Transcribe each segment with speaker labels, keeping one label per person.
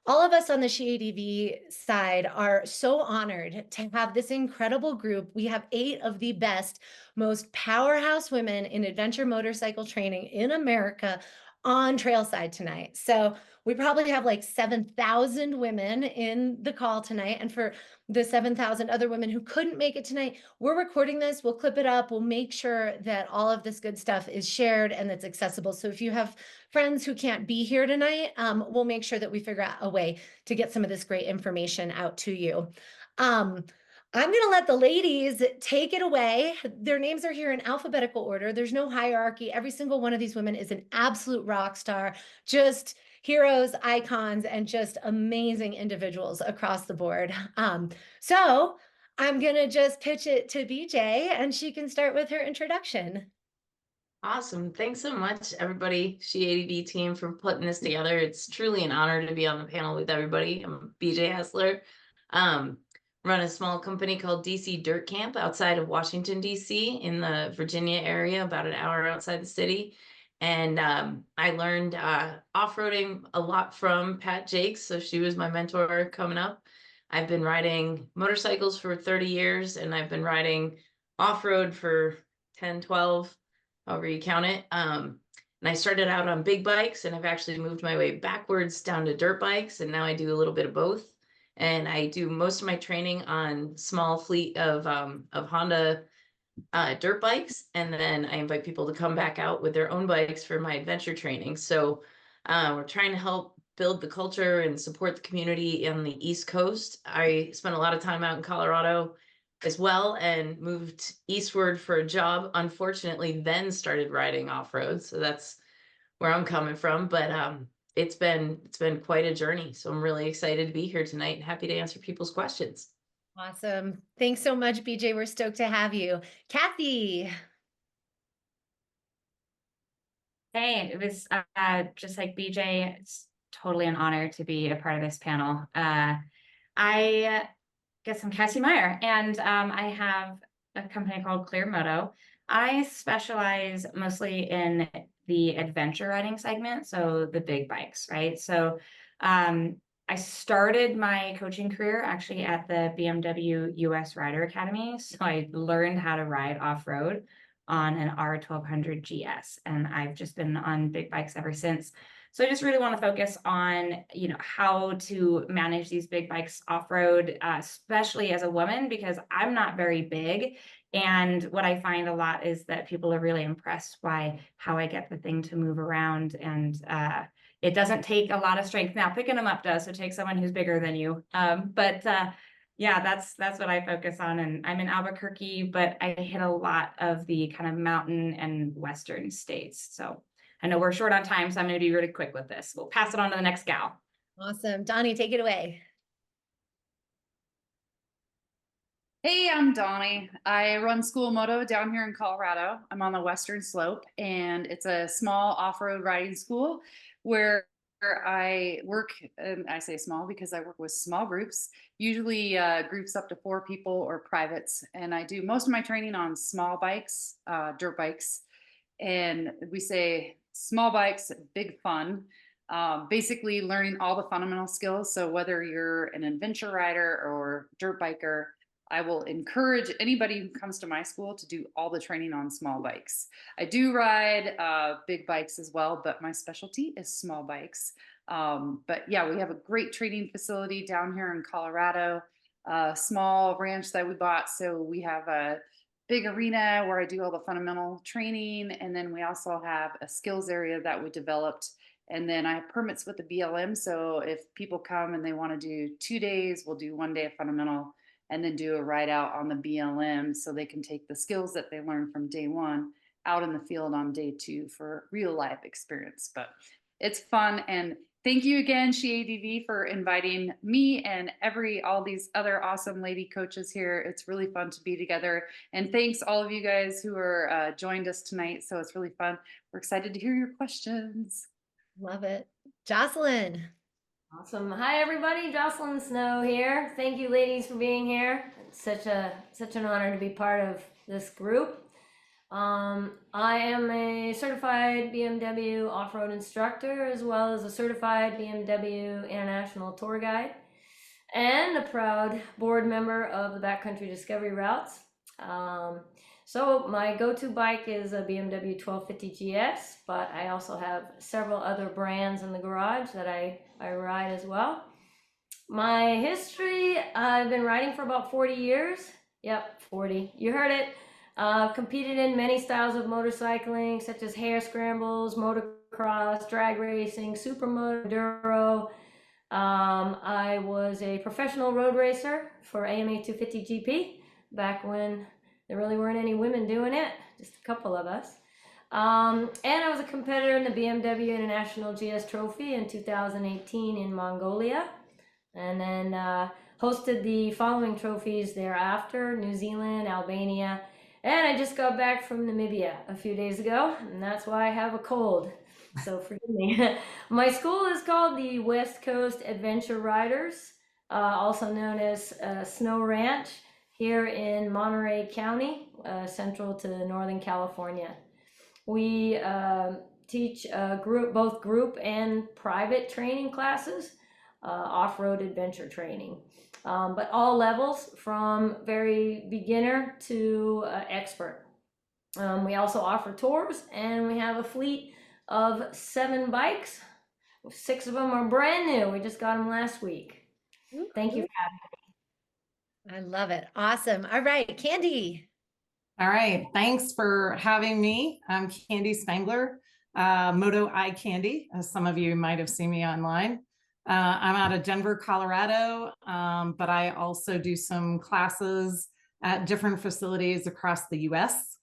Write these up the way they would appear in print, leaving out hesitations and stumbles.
Speaker 1: all of us on the SheADV side are so honored to have this incredible group. We have 8 of the best, most powerhouse women in adventure motorcycle training in America on Trailside tonight. So we probably have like 7,000 women in the call tonight. And for the 7,000 other women who couldn't make it tonight, we're recording this, we'll clip it up, we'll make sure that all of this good stuff is shared and that's accessible. So if you have friends who can't be here tonight, we'll make sure that we figure out a way to get some of this great information out to you. Um, I'm going to let the ladies take it away. Their names are here in alphabetical order. There's no hierarchy. Every single one of these women is an absolute rock star, just heroes, icons, and just amazing individuals across the board. So I'm going to just pitch it to BJ and she can start with her introduction.
Speaker 2: Awesome. Thanks so much, everybody, SheADV team, for putting this together. It's truly an honor to be on the panel with everybody. I'm BJ Hessler. Um, Run a small company called DC Dirt Camp outside of Washington, DC, in the Virginia area, about an hour outside the city. And I learned off-roading a lot from Pat Jakes, so she was my mentor coming up. I've been riding motorcycles for 30 years, and I've been riding off-road for 10, 12, however you count it. And I started out on big bikes, and I've actually moved my way backwards down to dirt bikes, and now I do a little bit of both. And I do most of my training on small fleet of Honda dirt bikes, and then I invite people to come back out with their own bikes for my adventure training. So we're trying to help build the culture and support the community on the East Coast. I spent a lot of time out in Colorado as well and moved eastward for a job. Unfortunately, then started riding off-road. So that's where I'm coming from. But it's been quite a journey. So I'm really excited to be here tonight and happy to answer people's questions.
Speaker 1: Awesome. Thanks so much, BJ. We're stoked to have you. Kathy.
Speaker 3: Hey, it was just like BJ, it's totally an honor to be a part of this panel. I guess I'm Cassie Meyer, and I have a company called Clear Moto. I specialize mostly in the adventure riding segment, so the big bikes, right? So I started my coaching career actually at the BMW US Rider Academy. So I learned how to ride off-road on an R1200 GS, and I've just been on big bikes ever since. So I just really want to focus on, how to manage these big bikes off-road, especially as a woman, because I'm not very big. And what I find a lot is that people are really impressed by how I get the thing to move around. And it doesn't take a lot of strength. Now, picking them up does, so take someone who's bigger than you. But yeah, that's what I focus on. And I'm in Albuquerque, but I hit a lot of the kind of mountain and western states. So I know we're short on time, so I'm going to be really quick with this. We'll pass it on to the next gal.
Speaker 1: Awesome. Donnie, take it away.
Speaker 4: Hey, I'm Donnie. I run School Moto down here in Colorado. I'm on the Western Slope, and it's a small off-road riding school where I work, and I say small because I work with small groups, usually groups up to 4 people or privates. And I do most of my training on small bikes, dirt bikes. And we say small bikes, big fun. Basically learning all the fundamental skills. So whether you're an adventure rider or dirt biker, I will encourage anybody who comes to my school to do all the training on small bikes. I do ride big bikes as well, but my specialty is small bikes. But yeah, we have a great training facility down here in Colorado, a small ranch that we bought. So we have a big arena where I do all the fundamental training. And then we also have a skills area that we developed. And then I have permits with the BLM. So if people come and they want to do 2 days, we'll do 1 day of fundamental and then do a ride out on the BLM so they can take the skills that they learned from day 1 out in the field on day 2 for real life experience. But it's fun. And thank you again, SheADV, for inviting me and all these other awesome lady coaches here. It's really fun to be together. And thanks all of you guys who are joined us tonight. So it's really fun. We're excited to hear your questions.
Speaker 1: Love it. Jocelyn.
Speaker 5: Awesome. Hi, everybody. Jocelyn Snow here. Thank you, ladies, for being here. It's such an honor to be part of this group. I am a certified BMW off-road instructor as well as a certified BMW International Tour Guide and a proud board member of the Backcountry Discovery Routes. So my go-to bike is a BMW 1250 GS, but I also have several other brands in the garage that I ride as well. My history, I've been riding for about 40 years. Yep, 40. You heard it. Competed in many styles of motorcycling, such as hare scrambles, motocross, drag racing, supermoto, enduro. I was a professional road racer for AMA 250 GP back when there really weren't any women doing it, just a couple of us. And I was a competitor in the BMW International GS Trophy in 2018 in Mongolia, and then hosted the following trophies thereafter: New Zealand, Albania, and I just got back from Namibia a few days ago, and that's why I have a cold. So forgive me. My school is called the West Coast Adventure Riders, also known as Snow Ranch, here in Monterey County, central to Northern California. We teach both group and private training classes, off-road adventure training, but all levels from very beginner to expert. We also offer tours, and we have a fleet of 7 bikes. 6 of them are brand new. We just got them last week. Thank you for having
Speaker 1: I love it. Awesome. All right, Candy.
Speaker 6: All right, thanks for having me. I'm Candy Spangler, Moto Eye Candy, as some of you might have seen me online. I'm out of Denver, Colorado, but I also do some classes at different facilities across the US.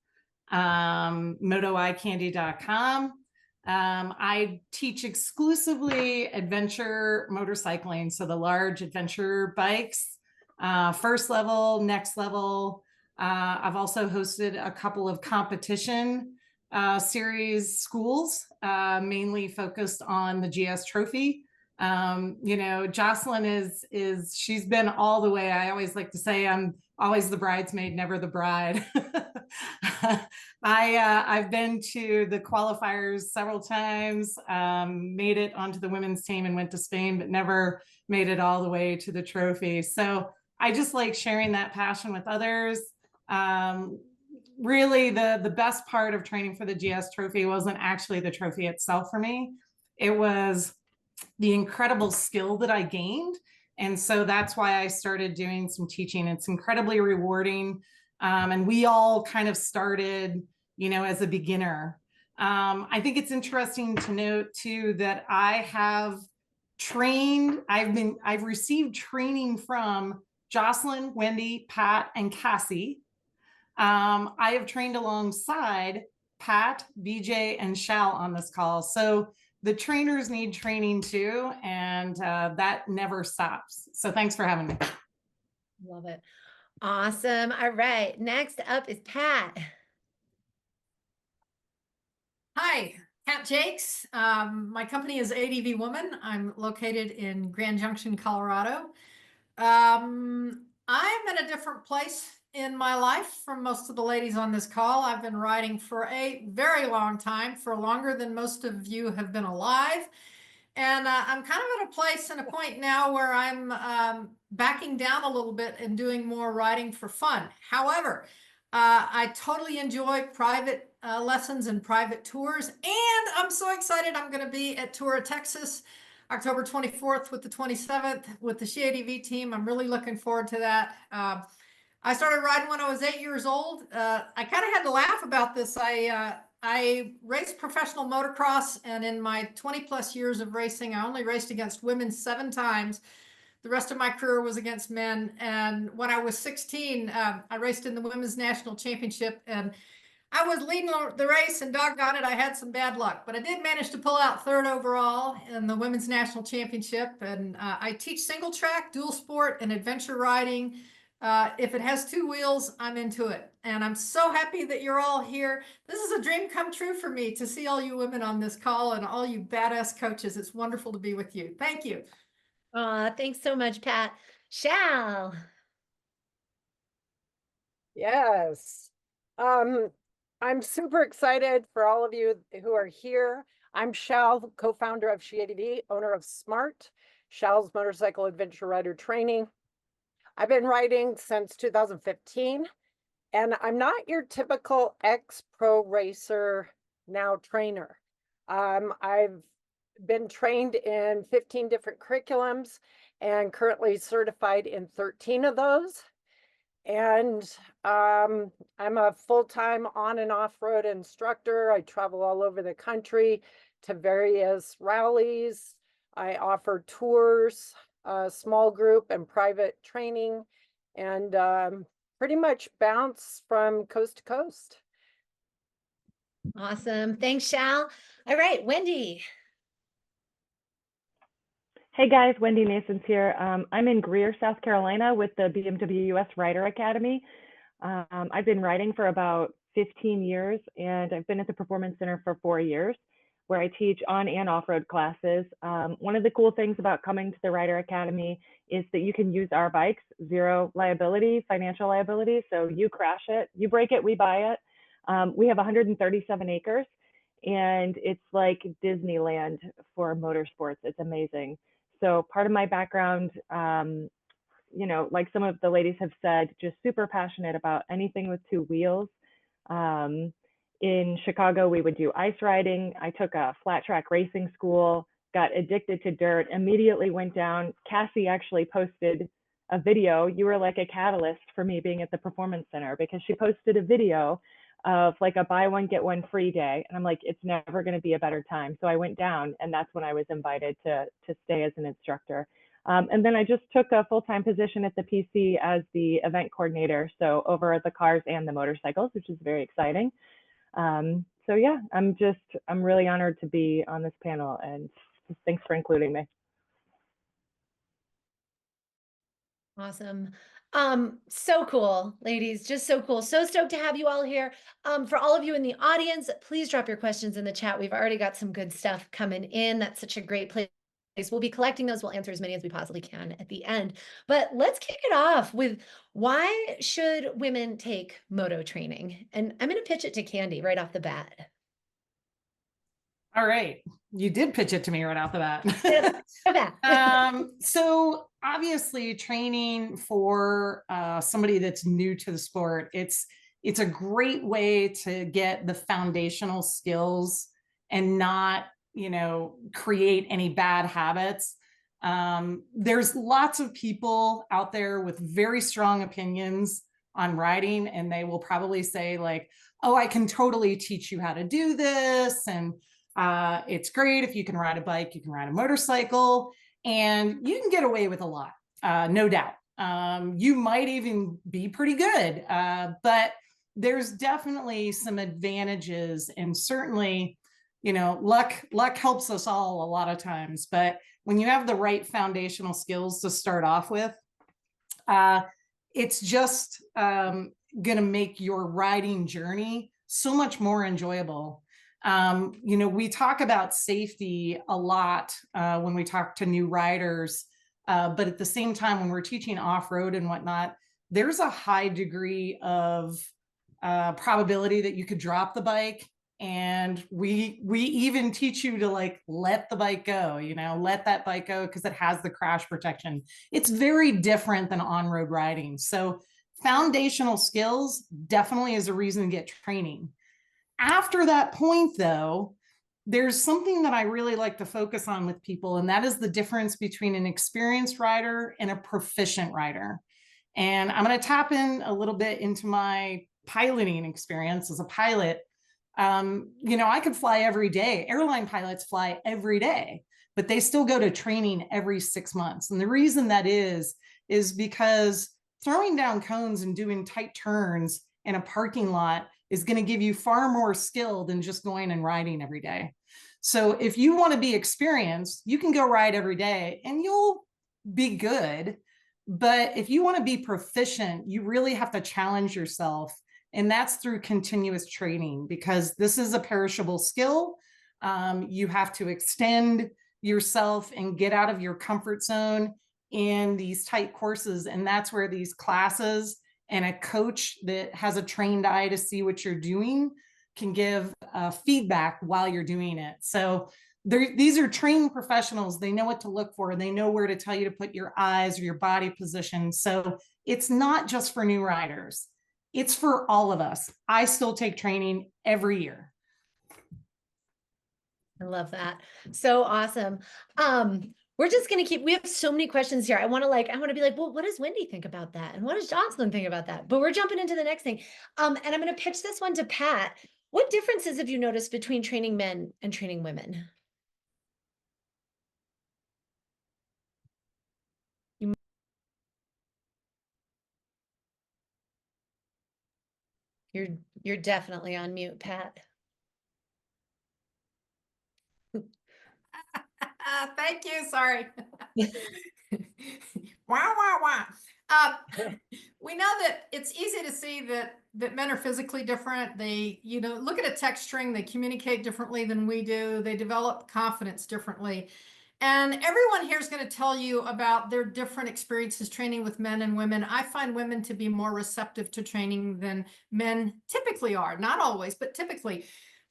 Speaker 6: MotoEyeCandy.com. I teach exclusively adventure motorcycling, so the large adventure bikes, first level, next level. I've also hosted a couple of competition series schools, mainly focused on the GS Trophy. You know, Jocelyn is she's been all the way. I always like to say I'm always the bridesmaid, never the bride. I've been to the qualifiers several times, made it onto the women's team and went to Spain, but never made it all the way to the trophy. So I just like sharing that passion with others. Really, the best part of training for the GS Trophy wasn't actually the trophy itself for me. It was the incredible skill that I gained. And so that's why I started doing some teaching. It's incredibly rewarding. And we all kind of started, you know, as a beginner. I think it's interesting to note too that I have trained, I've received training from Jocelyn, Wendy, Pat, and Cassie. I have trained alongside Pat, BJ, and Shal on this call. So the trainers need training too, and that never stops. So thanks for having me.
Speaker 1: Love it. Awesome. All right. Next up is Pat.
Speaker 7: Hi, Pat Jakes. My company is ADV Woman. I'm located in Grand Junction, Colorado. I'm at a different place in my life from most of the ladies on this call. I've been riding for a very long time, for longer than most of you have been alive. And I'm kind of at a place and a point now where I'm backing down a little bit and doing more riding for fun. However, I totally enjoy private lessons and private tours. And I'm so excited. I'm going to be at Tour of Texas, October 24th with the 27th with the SheADV team. I'm really looking forward to that. I started riding when I was 8 years old. I kind of had to laugh about this. I raced professional motocross, and in my 20 plus years of racing, I only raced against women 7 times. The rest of my career was against men. And when I was 16, I raced in the Women's National Championship, and I was leading the race, and doggone it, I had some bad luck. But I did manage to pull out 3rd overall in the Women's National Championship. And I teach single track, dual sport, and adventure riding. If it has 2 wheels, I'm into it. And I'm so happy that you're all here. This is a dream come true for me to see all you women on this call and all you badass coaches. It's wonderful to be with you. Thank you.
Speaker 1: Thanks so much, Pat. Shal.
Speaker 8: Yes. I'm super excited for all of you who are here. I'm Shal, co-founder of She80V, owner of Smart, Shal's Motorcycle Adventure Rider Training. I've been riding since 2015, and I'm not your typical ex-pro racer, now trainer. I've been trained in 15 different curriculums and currently certified in 13 of those. And I'm a full-time on and off-road instructor. I travel all over the country to various rallies. I offer tours, small group and private training, and pretty much bounce from coast to coast.
Speaker 1: Awesome. Thanks, Shal. All right, Wendy.
Speaker 9: Hey guys, Wendy Mason's here. I'm in Greer, South Carolina with the BMW US Rider Academy. I've been riding for about 15 years and I've been at the Performance Center for 4 years where I teach on and off-road classes. One of the cool things about coming to the Rider Academy is that you can use our bikes, zero liability, financial liability. So you crash it, you break it, we buy it. We have 137 acres and it's like Disneyland for motorsports. It's amazing. So part of my background, you know, like some of the ladies have said, just super passionate about anything with two wheels. In Chicago, we would do ice riding. I took a flat track racing school, got addicted to dirt, immediately went down. Cassie actually posted a video. You were like a catalyst for me being at the Performance Center because she posted a video of like a buy one, get one free day. And I'm like, it's never going to be a better time. So I went down and that's when I was invited to stay as an instructor. And then I just took a full-time position at the PC as the event coordinator. So over the cars and the motorcycles, which is very exciting. So yeah, I'm really honored to be on this panel and thanks for including me.
Speaker 1: Awesome. So cool, ladies, just so cool. So stoked to have you all here. For all of you in the audience, please drop your questions in the chat. We've already got some good stuff coming in. That's such a great place. We'll be collecting those. We'll answer as many as we possibly can at the end. But let's kick it off with why should women take moto training? And I'm going to pitch it to Candy right off the bat.
Speaker 6: All right. You did pitch it to me right off the bat. So obviously training for somebody that's new to the sport, it's a great way to get the foundational skills and not, you know, create any bad habits. There's lots of people out there with very strong opinions on riding, and they will probably say like, oh, I can totally teach you how to do this. And it's great if you can ride a bike, you can ride a motorcycle, and you can get away with a lot, no doubt. You might even be pretty good, but there's definitely some advantages, and certainly, you know, luck helps us all a lot of times. But when you have the right foundational skills to start off with, it's just going to make your riding journey so much more enjoyable. You know, we talk about safety a lot when we talk to new riders, but at the same time, when we're teaching off-road and whatnot, there's a high degree of probability that you could drop the bike. And we even teach you to like, let the bike go, you know, let that bike go because it has the crash protection. It's very different than on-road riding. So foundational skills definitely is a reason to get training. After that point, though, there's something that I really like to focus on with people, and that is the difference between an experienced rider and a proficient rider. And I'm going to tap in a little bit into my piloting experience as a pilot. You know, I could fly every day. Airline pilots fly every day, but they still go to training every 6 months. And the reason that is because throwing down cones and doing tight turns in a parking lot is going to give you far more skill than just going and riding every day. So if you want to be experienced, you can go ride every day and you'll be good. But if you want to be proficient, you really have to challenge yourself. And that's through continuous training, because this is a perishable skill. You have to extend yourself and get out of your comfort zone in these tight courses. And that's where these classes and a coach that has a trained eye to see what you're doing can give feedback while you're doing it. So these are trained professionals. They know what to look for. They know where to tell you to put your eyes or your body position. So it's not just for new riders. It's for all of us. I still take training every year.
Speaker 1: I love that. So awesome. We're just going to we have so many questions here. I want to be like, well, what does Wendy think about that? And what does Jocelyn think about that? But we're jumping into the next thing. And I'm going to pitch this one to Pat. What differences have you noticed between training men and training women? You're definitely on mute, Pat.
Speaker 7: Thank you. Sorry. Wow, wow, wow. We know that it's easy to see that men are physically different. They, look at a text string, they communicate differently than we do. They develop confidence differently. And everyone here is going to tell you about their different experiences training with men and women. I find women to be more receptive to training than men typically are. Not always, but typically.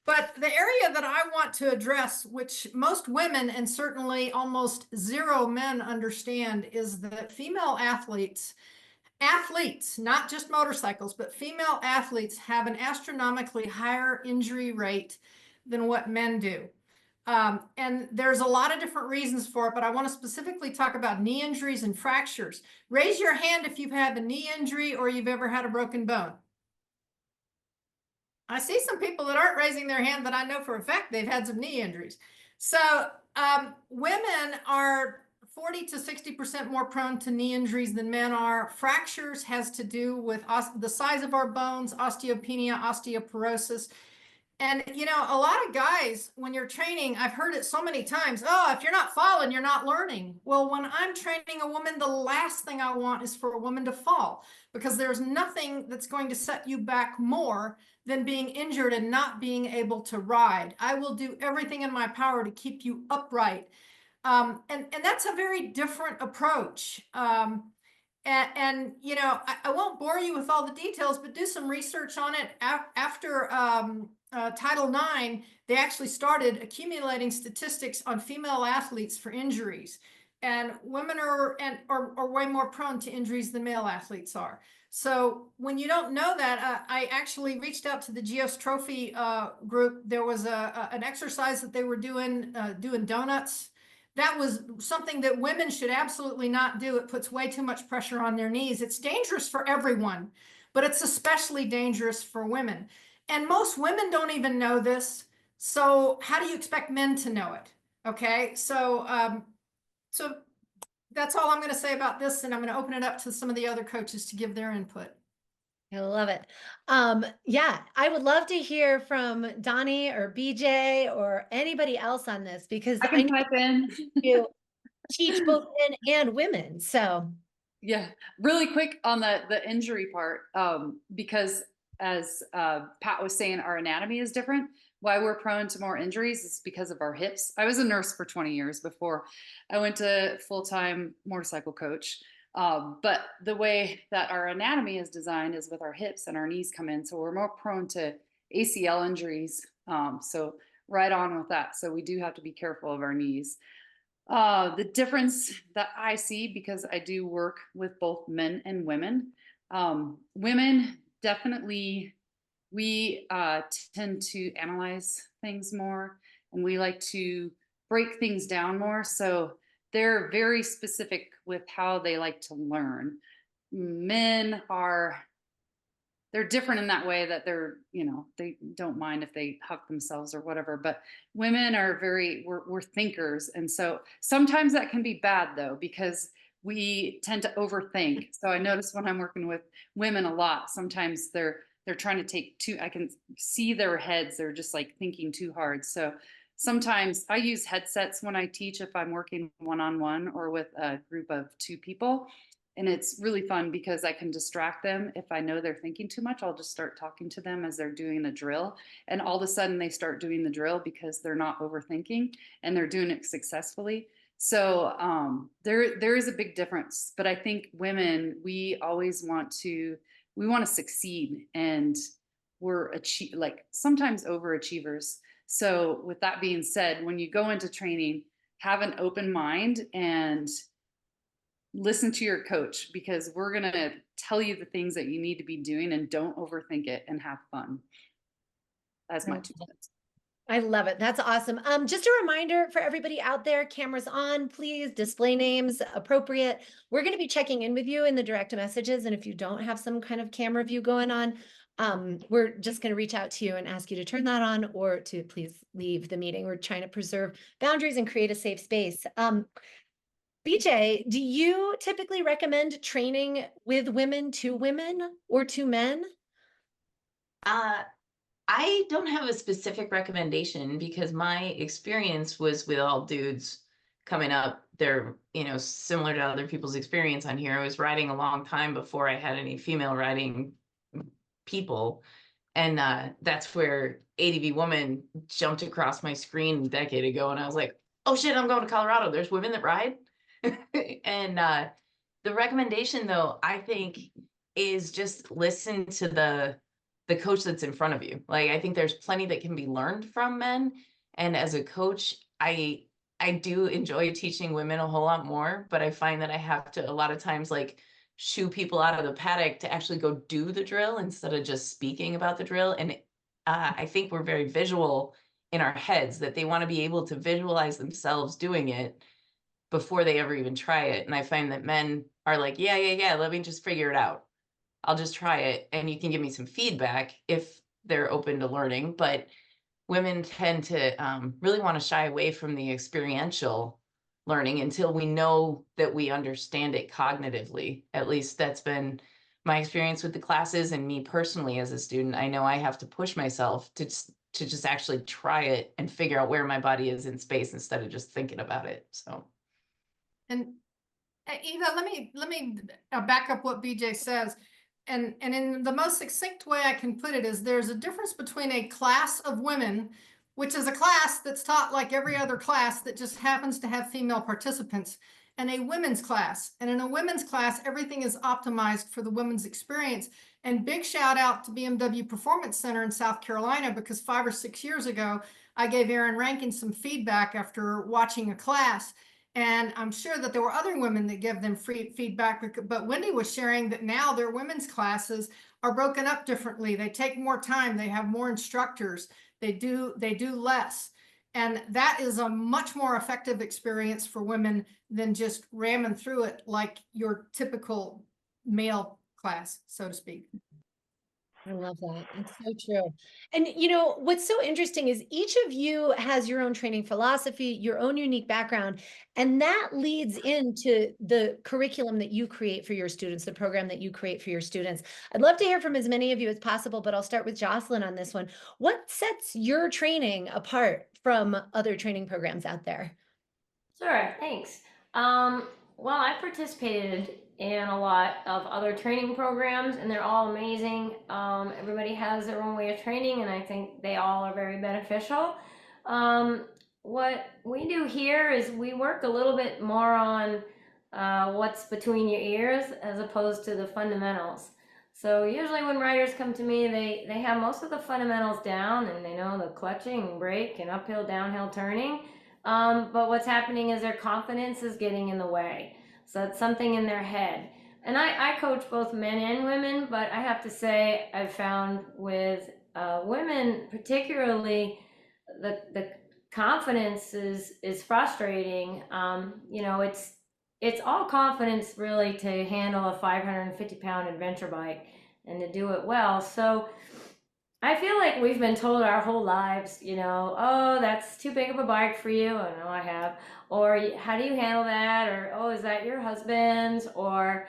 Speaker 7: But the area that I want to address, which most women and certainly almost zero men understand, is that female athletes, not just motorcycles, but female athletes have an astronomically higher injury rate than what men do. And there's a lot of different reasons for it, but I want to specifically talk about knee injuries and fractures. Raise your hand if you've had a knee injury or you've ever had a broken bone. I see some people that aren't raising their hand that I know for a fact they've had some knee injuries. So women are 40 to 60% more prone to knee injuries than men are. Fractures has to do with the size of our bones, osteopenia, osteoporosis. And, a lot of guys, when you're training, I've heard it so many times, oh, if you're not falling, you're not learning. Well, when I'm training a woman, the last thing I want is for a woman to fall, because there's nothing that's going to set you back more than being injured and not being able to ride. I will do everything in my power to keep you upright. And that's a very different approach. I won't bore you with all the details, but do some research on it. After Title IX, they actually started accumulating statistics on female athletes for injuries, and women are way more prone to injuries than male athletes are. So when you don't know that, I actually reached out to the GS Trophy group. There was an exercise that they were doing donuts. That was something that women should absolutely not do. It puts way too much pressure on their knees. It's dangerous for everyone, but it's especially dangerous for women. And most women don't even know this. So how do you expect men to know it? Okay, so that's all I'm going to say about this, and I'm going to open it up to some of the other coaches to give their input.
Speaker 1: I love it. Yeah, I would love to hear from Donnie or BJ or anybody else on this, because
Speaker 4: I can pipe in.
Speaker 1: You teach both men and women. So
Speaker 4: yeah, really quick on the injury part, because as Pat was saying, our anatomy is different. Why we're prone to more injuries is because of our hips. I was a nurse for 20 years before I went to full-time motorcycle coach. But the way that our anatomy is designed is with our hips and our knees come in. So we're more prone to ACL injuries. So right on with that. So we do have to be careful of our knees. The difference that I see, because I do work with both men and women, women definitely, we tend to analyze things more, and we like to break things down more. So they're very specific with how they like to learn. Men are, they're different in that way, that they're, they don't mind if they huck themselves or whatever, but women are we're thinkers. And so sometimes that can be bad though, because we tend to overthink. So I notice when I'm working with women a lot, sometimes they're trying to take I can see their heads, they're just like thinking too hard. So sometimes I use headsets when I teach, if I'm working one-on-one or with a group of 2 people. And it's really fun because I can distract them. If I know they're thinking too much, I'll just start talking to them as they're doing a drill. And all of a sudden they start doing the drill because they're not overthinking and they're doing it successfully. So there is a big difference. But I think women, we always want to succeed. And we're like sometimes overachievers. So with that being said, when you go into training, have an open mind and listen to your coach, because we're going to tell you the things that you need to be doing, and don't overthink it and have fun. That's my 2 cents.
Speaker 1: I love it. That's awesome. Just a reminder for everybody out there, cameras on, please, display names appropriate. We're going to be checking in with you in the direct messages. And if you don't have some kind of camera view going on, we're just going to reach out to you and ask you to turn that on, or to please leave the meeting. We're trying to preserve boundaries and create a safe space. BJ, do you typically recommend training with women or to men?
Speaker 2: I don't have a specific recommendation, because my experience was with all dudes coming up. They're, similar to other people's experience on here. I was riding a long time before I had any female riding people. And that's where ADV Woman jumped across my screen a decade ago. And I was like, oh shit, I'm going to Colorado. There's women that ride. And the recommendation, though, I think, is just listen to the coach that's in front of you. Like, I think there's plenty that can be learned from men. And as a coach, I do enjoy teaching women a whole lot more, but I find that I have to a lot of times like shoo people out of the paddock to actually go do the drill instead of just speaking about the drill. And I think we're very visual in our heads, that they want to be able to visualize themselves doing it before they ever even try it. And I find that men are like, yeah, let me just figure it out. I'll just try it, and you can give me some feedback if they're open to learning. But women tend to really want to shy away from the experiential learning until we know that we understand it cognitively. At least that's been my experience with the classes, and me personally as a student. I know I have to push myself to just actually try it and figure out where my body is in space instead of just thinking about it. So.
Speaker 7: And Eva, let me back up what BJ says. And in the most succinct way I can put it is, there's a difference between a class of women, which is a class that's taught like every other class that just happens to have female participants, and a women's class. And in a women's class, everything is optimized for the women's experience. And big shout out to BMW Performance Center in South Carolina, because 5 or 6 years ago, I gave Aaron Rankin some feedback after watching a class. And I'm sure that there were other women that give them free feedback, but Wendy was sharing that now their women's classes are broken up differently. They take more time, they have more instructors, they do less. And that is a much more effective experience for women than just ramming through it like your typical male class, so to speak.
Speaker 1: I love that. It's so true. And what's so interesting is each of you has your own training philosophy, your own unique background, and that leads into the curriculum that you create for your students, the program that you create for your students. I'd love to hear from as many of you as possible, but I'll start with Jocelyn on this one. What sets your training apart from other training programs out there?
Speaker 5: Sure, thanks. Well, I participated in a lot of other training programs, and they're all amazing. Everybody has their own way of training, and I think they all are very beneficial. What we do here is we work a little bit more on what's between your ears as opposed to the fundamentals. So usually when riders come to me, they have most of the fundamentals down, and they know the clutching, brake, and uphill, downhill turning. But what's happening is their confidence is getting in the way. So it's something in their head. And I coach both men and women, but I have to say I've found with women particularly, the confidence is frustrating. It's all confidence really to handle a 550-pound adventure bike and to do it well. So I feel like we've been told our whole lives, oh, that's too big of a bike for you. I know I have. Or how do you handle that? Or, oh, is that your husband's? Or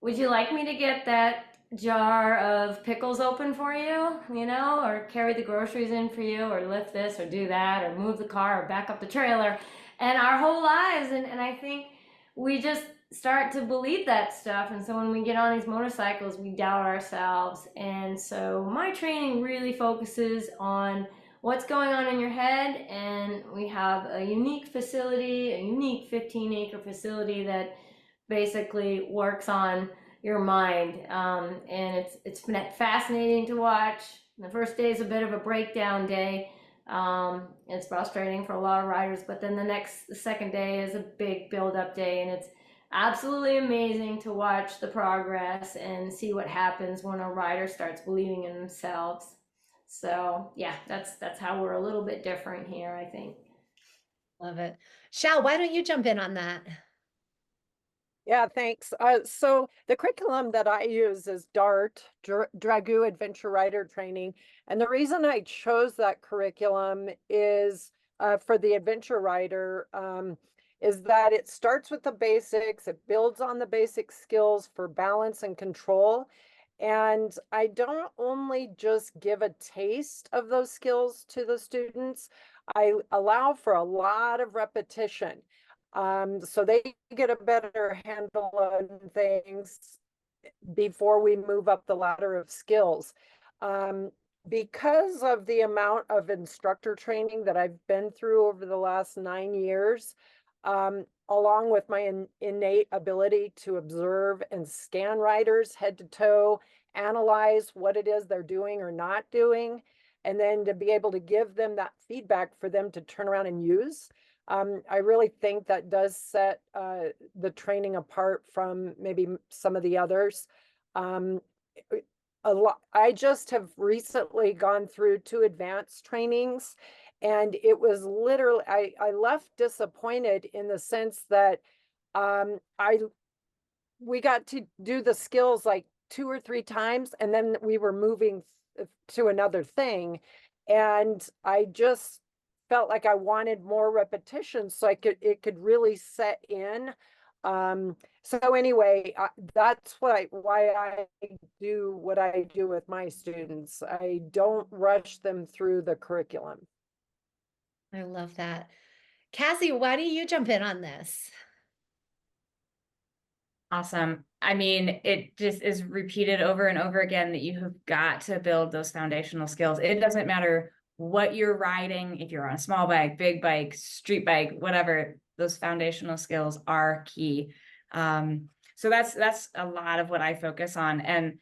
Speaker 5: would you like me to get that jar of pickles open for you, or carry the groceries in for you, or lift this, or do that, or move the car, or back up the trailer? And our whole lives. And I think we just start to believe that stuff, and so when we get on these motorcycles we doubt ourselves. And so my training really focuses on what's going on in your head, and we have a unique facility, a unique 15-acre facility that basically works on your mind, and it's fascinating to watch. The first day is a bit of a breakdown day. It's frustrating for a lot of riders, but then the second day is a big build-up day, and it's absolutely amazing to watch the progress and see what happens when a rider starts believing in themselves. So yeah, that's how we're a little bit different here, I think.
Speaker 1: Love it. Shal, why don't you jump in on that?
Speaker 8: Yeah, thanks. So the curriculum that I use is DART, Dragoo Adventure Rider Training. And the reason I chose that curriculum is for the adventure rider is that it starts with the basics, it builds on the basic skills for balance and control. And I don't only just give a taste of those skills to the students, I allow for a lot of repetition. So they get a better handle on things before we move up the ladder of skills. Because of the amount of instructor training that I've been through over the last 9 years, along with my innate ability to observe and scan riders head to toe, analyze what it is they're doing or not doing, and then to be able to give them that feedback for them to turn around and use. I really think that does set the training apart from maybe some of the others. I just have recently gone through 2 advanced trainings, and it was literally, I left disappointed in the sense that we got to do the skills like 2 or 3 times, and then we were moving to another thing. And I just felt like I wanted more repetition so it could really set in. So anyway, that's why I do what I do with my students. I don't rush them through the curriculum.
Speaker 1: I love that. Cassie, why don't you jump in on this?
Speaker 3: Awesome. I mean, it just is repeated over and over again that you have got to build those foundational skills. It doesn't matter what you're riding, if you're on a small bike, big bike, street bike, whatever, those foundational skills are key. So that's a lot of what I focus on. And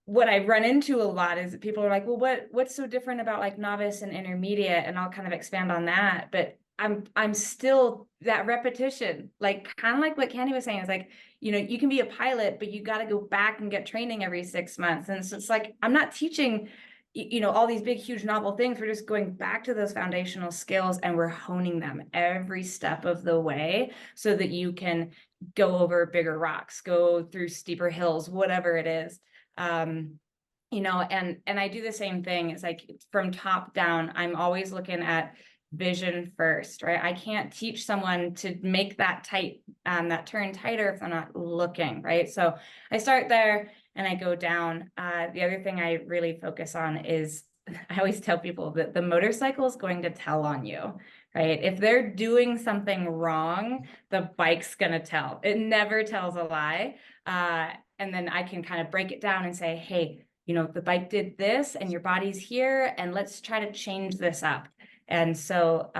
Speaker 3: what I run into a lot is that people are like, well, what's so different about like novice and intermediate? And I'll kind of expand on that. But I'm still that repetition, like kind of like what Candy was saying, is like, you know, you can be a pilot, but you got to go back and get training every 6 months. And so it's like, I'm not teaching, you know, all these big, huge novel things. We're just going back to those foundational skills and we're honing them every step of the way so that you can go over bigger rocks, go through steeper hills, whatever it is. You know, and I do the same thing. It's like from top down, I'm always looking at vision first, right? I can't teach someone to make that tight, that turn tighter if they're not looking, right? So I start there and I go down. The other thing I really focus on is I always tell people that the motorcycle is going to tell on you, right? If they're doing something wrong, the bike's going to tell. It never tells a lie. And then I can kind of break it down and say, hey, you know, the bike did this and your body's here, and let's try to change this up. And so,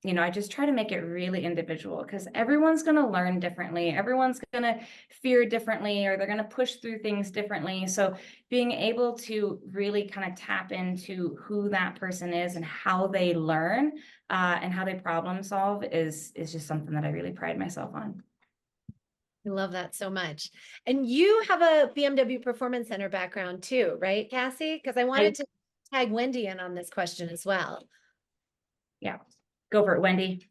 Speaker 3: you know, I just try to make it really individual because everyone's going to learn differently. Everyone's going to fear differently, or they're going to push through things differently. So being able to really kind of tap into who that person is and how they learn and how they problem solve is just something that I really pride myself on.
Speaker 1: I love that so much. And you have a BMW Performance Center background too, right, Cassie? Because I wanted to tag Wendy in on this question as well.
Speaker 3: Yeah, go for it, Wendy.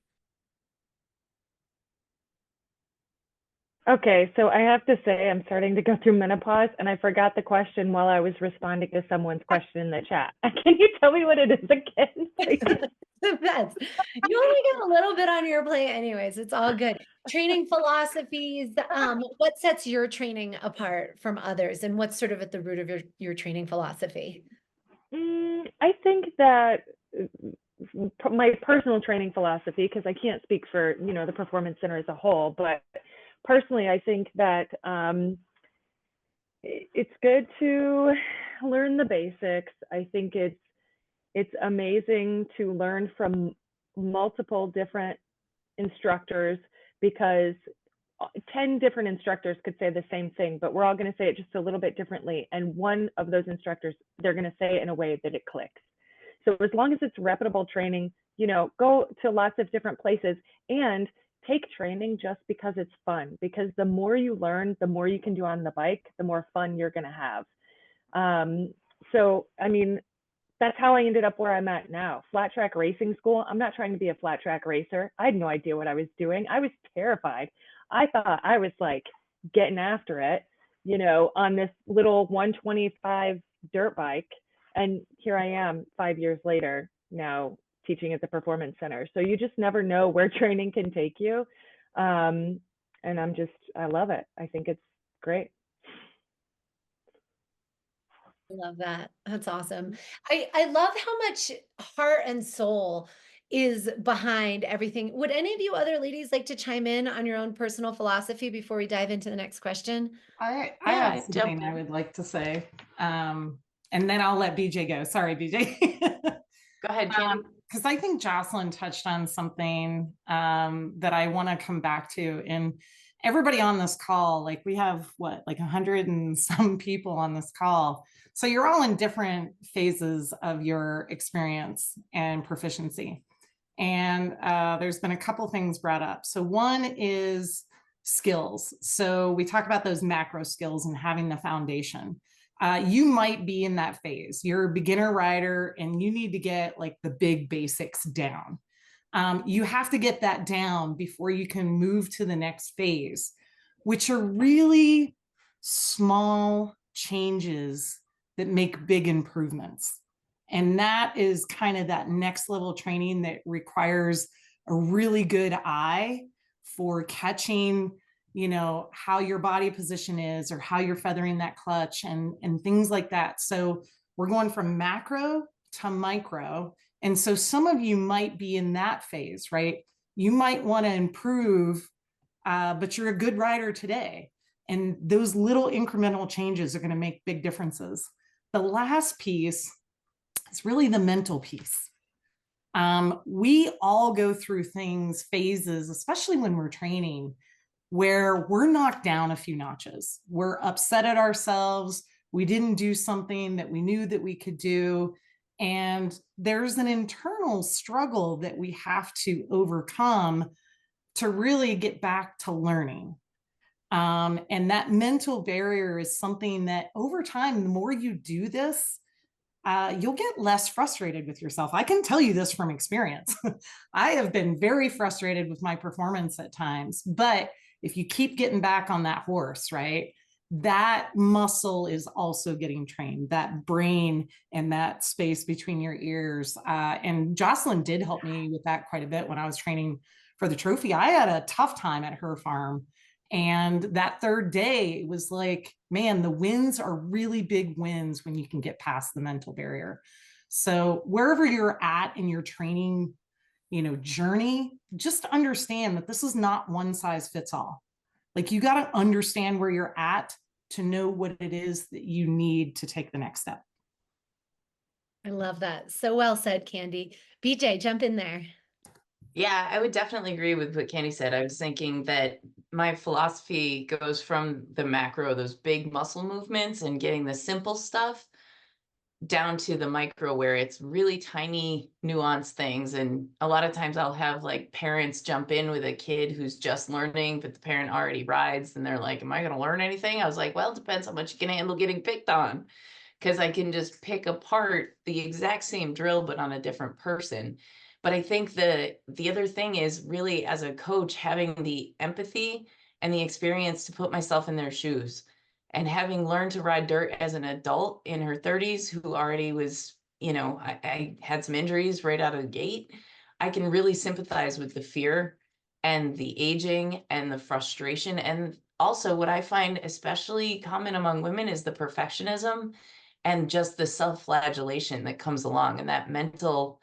Speaker 9: Okay, so I have to say I'm starting to go through menopause and I forgot the question while I was responding to someone's question in the chat. Can you tell me what it is again, please?
Speaker 1: The best. You only get a little bit on your plate anyways. It's all good. Training philosophies. What sets your training apart from others, and what's sort of at the root of your training philosophy?
Speaker 9: I think that my personal training philosophy, because I can't speak for, you know, the Performance Center as a whole, but personally, I think that it's good to learn the basics. I think it's amazing to learn from multiple different instructors because 10 different instructors could say the same thing, but we're all going to say it just a little bit differently. And one of those instructors, they're going to say it in a way that it clicks. So as long as it's reputable training, you know, go to lots of different places and take training just because it's fun, because the more you learn, the more you can do on the bike, the more fun you're going to have. So, I mean, that's how I ended up where I'm at now. Flat track racing school. I'm not trying to be a flat track racer. I had no idea what I was doing. I was terrified. I thought I was like getting after it, you know, on this little 125 dirt bike. And here I am 5 years later now teaching at the performance center. So you just never know where training can take you. And I love it. I think it's great.
Speaker 1: Love that. That's awesome. I love how much heart and soul is behind everything. Would any of you other ladies like to chime in on your own personal philosophy before we dive into the next question?
Speaker 6: I
Speaker 2: Yeah,
Speaker 6: have
Speaker 2: jump
Speaker 6: something I
Speaker 2: in.
Speaker 6: would like to say. And then I'll let BJ go. Sorry, BJ.
Speaker 2: Go ahead, Candy.
Speaker 6: Because I think Jocelyn touched on something that I want to come back to. And everybody on this call, like we have what, like 100 and some people on this call. So you're all in different phases of your experience and proficiency. And there's been a couple things brought up. So one is skills. So we talk about those macro skills and having the foundation. You might be in that phase. You're a beginner rider and you need to get like the big basics down. You have to get that down before you can move to the next phase, which are really small changes that make big improvements. And that is kind of that next level training that requires a really good eye for catching, you know, how your body position is or how you're feathering that clutch and things like that. So we're going from macro to micro. And so some of you might be in that phase, right? You might want to improve, but you're a good rider today. And those little incremental changes are going to make big differences. The last piece is really the mental piece. We all go through phases, especially when we're training, where we're knocked down a few notches. We're upset at ourselves. We didn't do something that we knew that we could do. And there's an internal struggle that we have to overcome to really get back to learning. And that mental barrier is something that over time, the more you do this, you'll get less frustrated with yourself. I can tell you this from experience. I have been very frustrated with my performance at times, but if you keep getting back on that horse, right, that muscle is also getting trained, that brain and that space between your ears. And Jocelyn did help me with that quite a bit when I was training for the trophy. I had a tough time at her farm. And that third day, it was like, man, the wins are really big wins when you can get past the mental barrier. So wherever you're at in your training, you know, journey, just understand that this is not one size fits all. Like you got to understand where you're at to know what it is that you need to take the next step.
Speaker 1: I love that. So well said, Candy. BJ, jump in there.
Speaker 2: Yeah, I would definitely agree with what Candy said. I was thinking that my philosophy goes from the macro, those big muscle movements and getting the simple stuff, down to the micro where it's really tiny nuanced things. And a lot of times I'll have like parents jump in with a kid who's just learning, but the parent already rides and they're like, am I going to learn anything? I was like, well, it depends how much you can handle getting picked on, because I can just pick apart the exact same drill, but on a different person. But I think the other thing is really, as a coach, having the empathy and the experience to put myself in their shoes. And having learned to ride dirt as an adult in her 30s, who already was, you know, I had some injuries right out of the gate, I can really sympathize with the fear and the aging and the frustration. And also what I find especially common among women is the perfectionism and just the self-flagellation that comes along, and that mental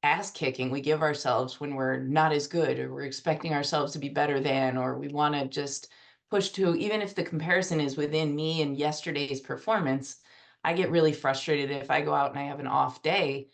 Speaker 2: ass kicking we give ourselves when we're not as good, or we're expecting ourselves to be better than, or we want to just push to, even if the comparison is within me and yesterday's performance. I get really frustrated if I go out and I have an off day.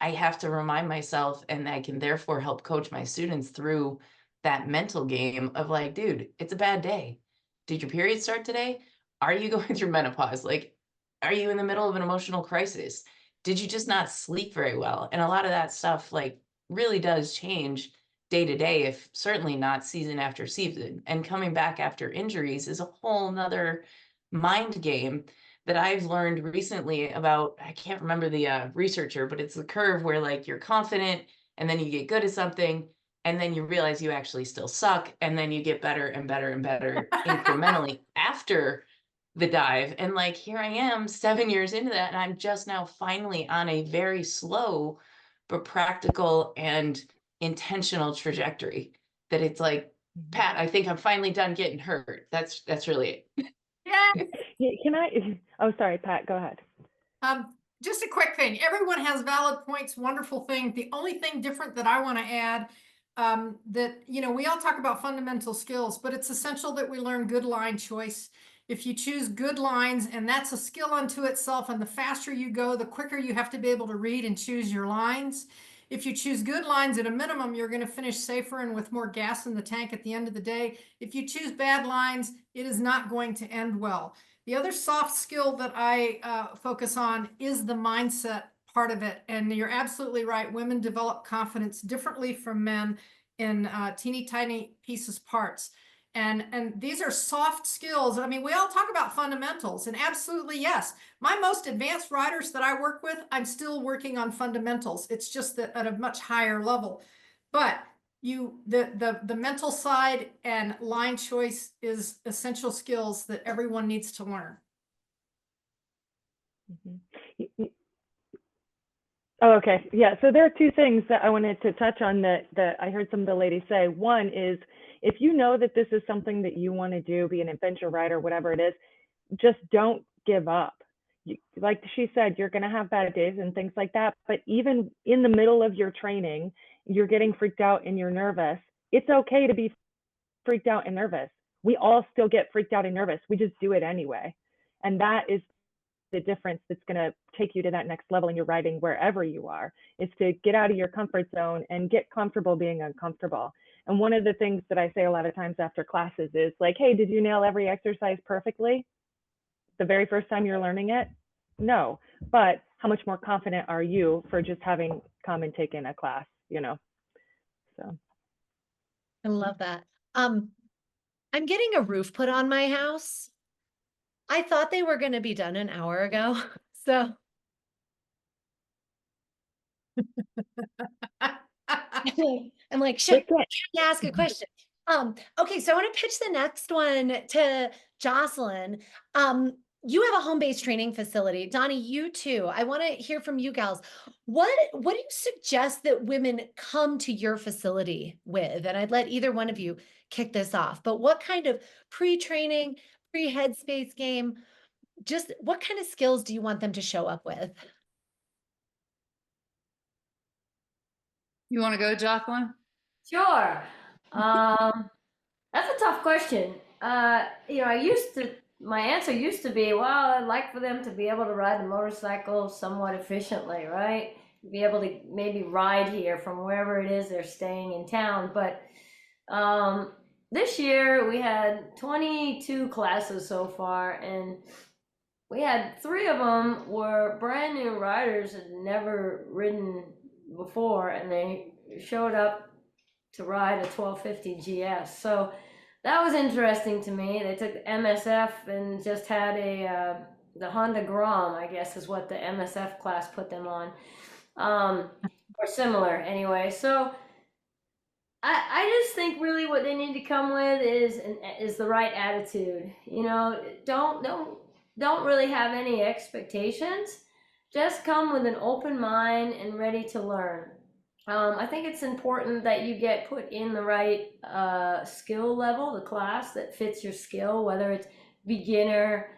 Speaker 2: I have to remind myself, and I can therefore help coach my students through that mental game of like, dude, it's a bad day. Did your period start today? Are you going through menopause? Like, are you in the middle of an emotional crisis? Did you just not sleep very well? And a lot of that stuff like really does change day to day, if certainly not season after season. And coming back after injuries is a whole nother mind game that I've learned recently about. I can't remember the researcher, but it's the curve where like you're confident and then you get good at something and then you realize you actually still suck, and then you get better and better and better incrementally after the dive. And like, here I am 7 years into that, and I'm just now finally on a very slow but practical and intentional trajectory that it's like, Pat, I think I'm finally done getting hurt. That's really it.
Speaker 7: Yeah.
Speaker 9: Can I? Oh, sorry, Pat, go ahead.
Speaker 7: Just a quick thing. Everyone has valid points. Wonderful thing. The only thing different that I want to add, that, we all talk about fundamental skills, but it's essential that we learn good line choice. If you choose good lines, and that's a skill unto itself, and the faster you go, the quicker you have to be able to read and choose your lines. If you choose good lines, at a minimum, you're going to finish safer and with more gas in the tank at the end of the day. If you choose bad lines, it is not going to end well. The other soft skill that I focus on is the mindset part of it. And you're absolutely right. Women develop confidence differently from men in teeny tiny pieces parts. And these are soft skills. I mean, we all talk about fundamentals, and absolutely, yes. My most advanced riders that I work with, I'm still working on fundamentals. It's just that at a much higher level. But the mental side and line choice is essential skills that everyone needs to learn.
Speaker 9: Oh, okay. Yeah. So there are two things that I wanted to touch on that I heard some of the ladies say. One is, if you know that this is something that you want to do, be an adventure rider, whatever it is, just don't give up. Like she said, you're going to have bad days and things like that. But even in the middle of your training, you're getting freaked out and you're nervous. It's okay to be freaked out and nervous. We all still get freaked out and nervous. We just do it anyway. And that is the difference that's going to take you to that next level in your riding wherever you are, is to get out of your comfort zone and get comfortable being uncomfortable. And one of the things that I say a lot of times after classes is like, hey, did you nail every exercise perfectly the very first time you're learning it? No. But how much more confident are you for just having come and taken a class, So
Speaker 1: I love that. I'm getting a roof put on my house. I thought they were going to be done an hour ago. So I'm like, shit, can I ask a question? Okay, so I want to pitch the next one to Jocelyn. You have a home-based training facility. Donnie, you too. I want to hear from you gals. What do you suggest that women come to your facility with? And I'd let either one of you kick this off. But what kind of pre-training, pre-headspace game, just what kind of skills do you want them to show up with?
Speaker 4: You want to go, Jocelyn?
Speaker 5: Sure. That's a tough question. My answer used to be, well, I'd like for them to be able to ride the motorcycle somewhat efficiently, right? Be able to maybe ride here from wherever it is they're staying in town. But this year we had 22 classes so far, and we had 3 of them were brand new riders that had never ridden before, and they showed up to ride a 1250 GS. So that was interesting to me. They took the MSF and just had the Honda Grom, I guess is what the MSF class put them on, or similar anyway. So I just think really what they need to come with is the right attitude. Don't really have any expectations. Just come with an open mind and ready to learn. I think it's important that you get put in the right skill level, the class that fits your skill, whether it's beginner,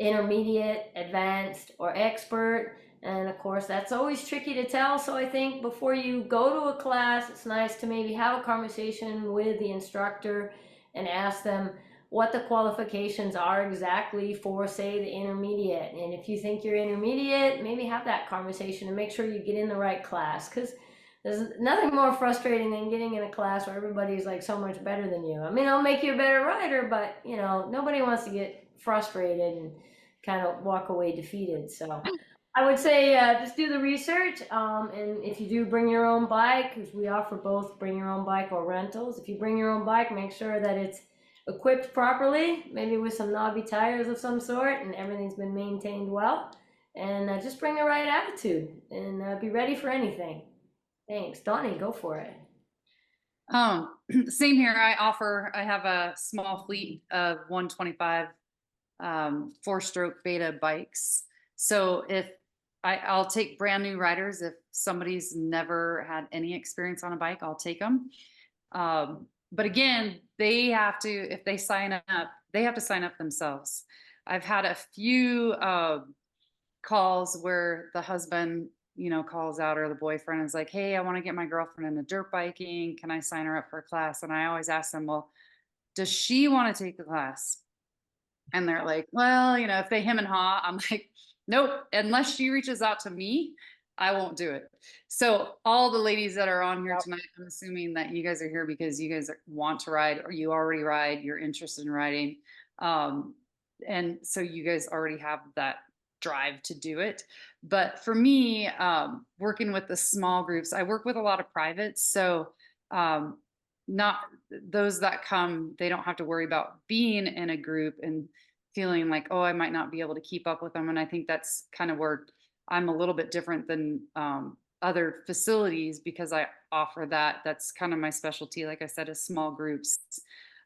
Speaker 5: intermediate, advanced, or expert. And of course, that's always tricky to tell. So I think before you go to a class, it's nice to maybe have a conversation with the instructor and ask them what the qualifications are exactly for, say, the intermediate. And if you think you're intermediate, maybe have that conversation and make sure you get in the right class. Because There's nothing more frustrating than getting in a class where everybody's like so much better than you. I mean, it'll make you a better rider, but you know, nobody wants to get frustrated and kind of walk away defeated. So I would say just do the research. And if you do bring your own bike, because we offer both bring your own bike or rentals. If you bring your own bike, make sure that it's equipped properly, maybe with some knobby tires of some sort, and everything's been maintained well. And just bring the right attitude and be ready for anything. Thanks. Donnie, go for it.
Speaker 4: Same here. I have a small fleet of 125 4-stroke beta bikes. So I'll take brand new riders. If somebody's never had any experience on a bike, I'll take them. But again, if they sign up, they have to sign up themselves. I've had a few calls where the husband, calls out, or the boyfriend is like, hey, I want to get my girlfriend into dirt biking. Can I sign her up for a class? And I always ask them, well, does she want to take the class? And they're like, well, if they hem and haw, I'm like, nope, unless she reaches out to me, I won't do it. So all the ladies that are on here tonight, I'm assuming that you guys are here because you guys want to ride, or you already ride, you're interested in riding. And so you guys already have that drive to do it. But for me, working with the small groups, I work with a lot of privates. So not those that come, they don't have to worry about being in a group and feeling like, oh, I might not be able to keep up with them. And I think that's kind of where I'm a little bit different than other facilities, because I offer that's kind of my specialty. Like I said, is small groups.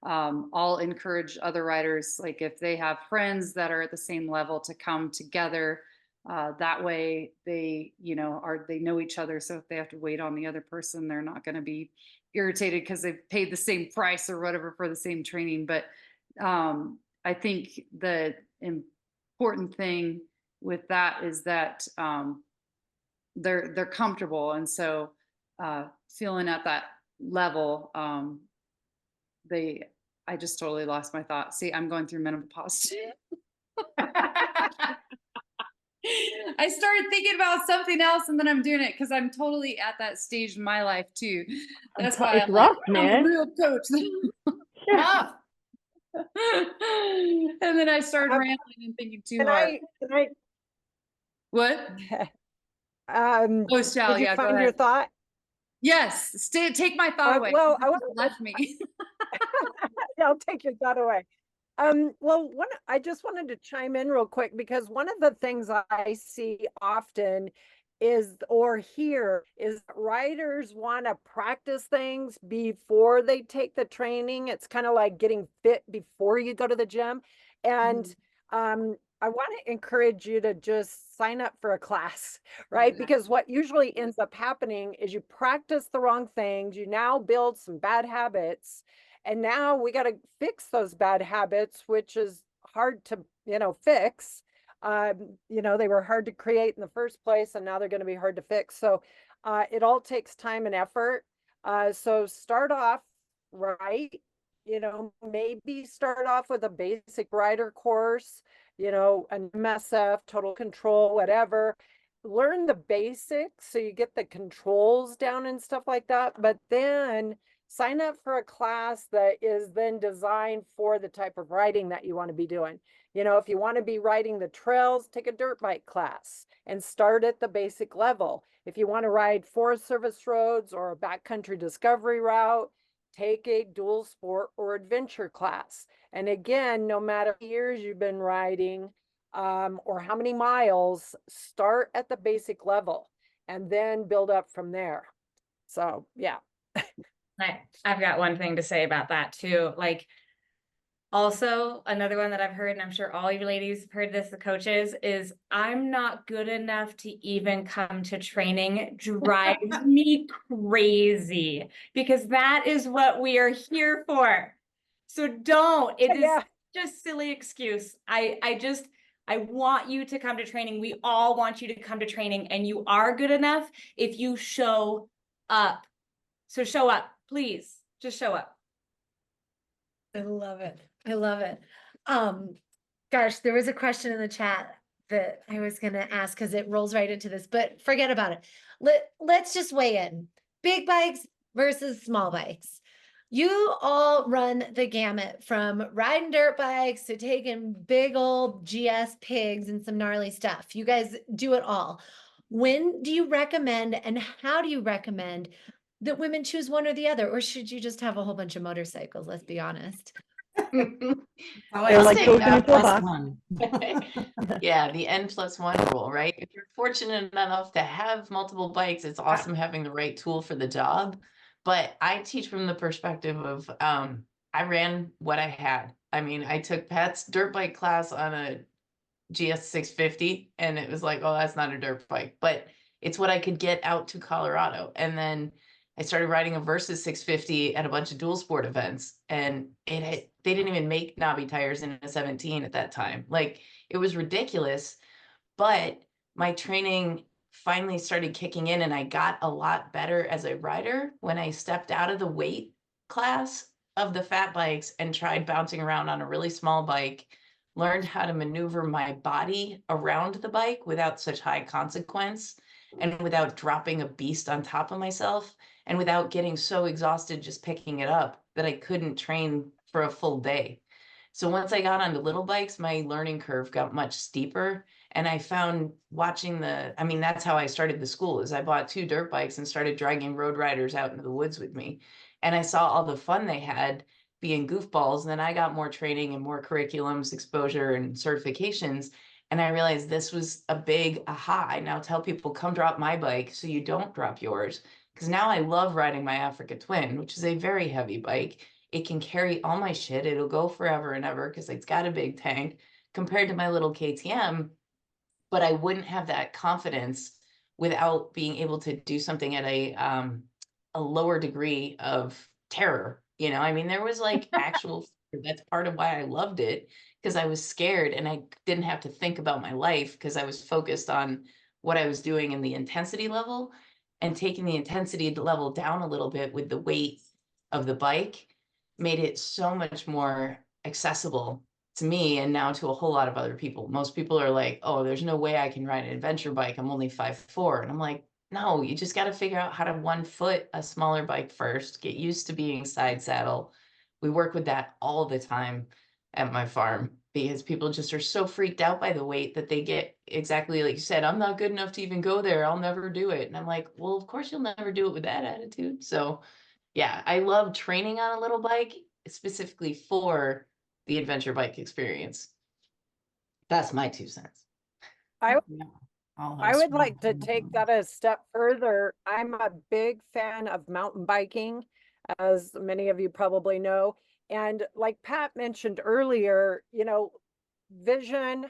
Speaker 4: I'll encourage other riders, like if they have friends that are at the same level, to come together. That way they, they know each other. So if they have to wait on the other person, they're not going to be irritated because they've paid the same price or whatever for the same training. But I think the important thing with that is that they're comfortable. And so feeling at that level, I just totally lost my thought. See, I'm going through menopause too. I started thinking about something else and then I'm doing it because I'm totally at that stage in my life too. That's why
Speaker 9: It's rough,
Speaker 4: I'm
Speaker 9: man.
Speaker 4: a real coach.
Speaker 7: Yeah.
Speaker 4: And then I started rambling and thinking too hard. What? Oh, Shal,
Speaker 8: did you
Speaker 4: yeah, go
Speaker 8: find your
Speaker 4: ahead.
Speaker 8: thought?
Speaker 4: Yes, take my thought away.
Speaker 8: Well,
Speaker 4: You just left me.
Speaker 8: I'll take your thought away. Well, I just wanted to chime in real quick, because one of the things I see often is, or hear, is riders want to practice things before they take the training. It's kind of like getting fit before you go to the gym. And I want to encourage you to just sign up for a class, right? Because what usually ends up happening is you practice the wrong things, you now build some bad habits, and now we got to fix those bad habits, which is hard to, fix. They were hard to create in the first place, and now they're going to be hard to fix. So it all takes time and effort. So start off right. Maybe start off with a basic rider course, an MSF, total control, whatever. Learn the basics so you get the controls down and stuff like that. But then sign up for a class that is then designed for the type of riding that you want to be doing. If you want to be riding the trails, take a dirt bike class and start at the basic level. If you want to ride Forest Service roads or a backcountry discovery route, take a dual sport or adventure class. And again, no matter how many years you've been riding or how many miles, start at the basic level and then build up from there. So, yeah.
Speaker 3: I've got one thing to say about that too. Like, also another one that I've heard, and I'm sure all you ladies have heard this, the coaches, is I'm not good enough to even come to training. Drives me crazy, because that is what we are here for. So don't, it is just silly excuse. I want you to come to training. We all want you to come to training, and you are good enough if you show up. So show up, please. Just show up.
Speaker 1: I love it. I love it. Gosh, there was a question in the chat that I was going to ask because it rolls right into this, but forget about it. Let's just weigh in. big bikes versus small bikes. You all run the gamut from riding dirt bikes to taking big old GS pigs and some gnarly stuff. You guys do it all. When do you recommend and how do you recommend that women choose one or the other? Or should you just have a whole bunch of motorcycles? Let's be honest.
Speaker 9: They're like
Speaker 2: say
Speaker 9: chosen
Speaker 2: that
Speaker 9: into a
Speaker 6: plus
Speaker 9: box.
Speaker 6: one.
Speaker 2: Yeah, the N+1 rule, right? If you're fortunate enough to have multiple bikes, it's awesome having the right tool for the job. But I teach from the perspective of I ran what I had. I mean, I took Pat's dirt bike class on a GS 650 and it was like, oh, that's not a dirt bike, but it's what I could get out to Colorado. And then I started riding a Versus 650 at a bunch of dual sport events, and they didn't even make knobby tires in a 17 at that time. Like, it was ridiculous, but my training finally started kicking in and I got a lot better as a rider when I stepped out of the weight class of the fat bikes and tried bouncing around on a really small bike, learned how to maneuver my body around the bike without such high consequence and without dropping a beast on top of myself and without getting so exhausted just picking it up that I couldn't train for a full day. So once I got onto little bikes, my learning curve got much steeper. And I found watching I mean, that's how I started the school, is I bought 2 dirt bikes and started dragging road riders out into the woods with me. And I saw all the fun they had being goofballs. And then I got more training and more curriculums, exposure and certifications. And I realized this was a big aha. I now tell people, come drop my bike so you don't drop yours. Because now I love riding my Africa Twin, which is a very heavy bike. It can carry all my shit. It'll go forever and ever because it's got a big tank compared to my little KTM. But I wouldn't have that confidence without being able to do something at a lower degree of terror. You know, I mean, there was like actual fear. That's part of why I loved it, because I was scared and I didn't have to think about my life because I was focused on what I was doing in the intensity level, and taking the intensity level down a little bit with the weight of the bike made it so much more accessible to me and now to a whole lot of other people. Most people are like, oh, there's no way I can ride an adventure bike. I'm only 5'4". And I'm like, no, you just got to figure out how to 1 foot a smaller bike first, get used to being side saddle. We work with that all the time at my farm because people just are so freaked out by the weight that they get exactly like you said, I'm not good enough to even go there. I'll never do it. And I'm like, well, of course you'll never do it with that attitude. So yeah, I love training on a little bike specifically for the adventure bike experience. That's my 2 cents.
Speaker 8: I
Speaker 6: Yeah, I'll have
Speaker 8: I would
Speaker 6: small
Speaker 8: like to
Speaker 6: ones.
Speaker 8: take that a step further. I'm a big fan of mountain biking, as many of you probably know. And like Pat mentioned earlier, vision,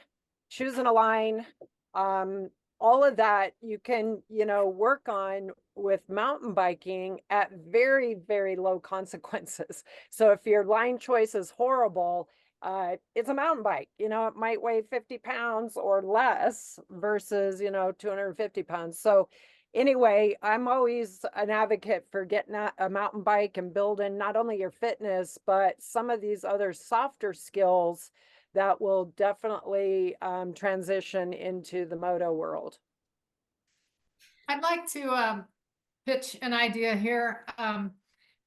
Speaker 8: choosing a line, all of that you can, work on with mountain biking at very, very low consequences. So if your line choice is horrible, it's a mountain bike, it might weigh 50 pounds or less versus, 250 pounds. So anyway, I'm always an advocate for getting a mountain bike and building not only your fitness, but some of these other softer skills that will definitely transition into the moto world.
Speaker 7: I'd like to pitch an idea here.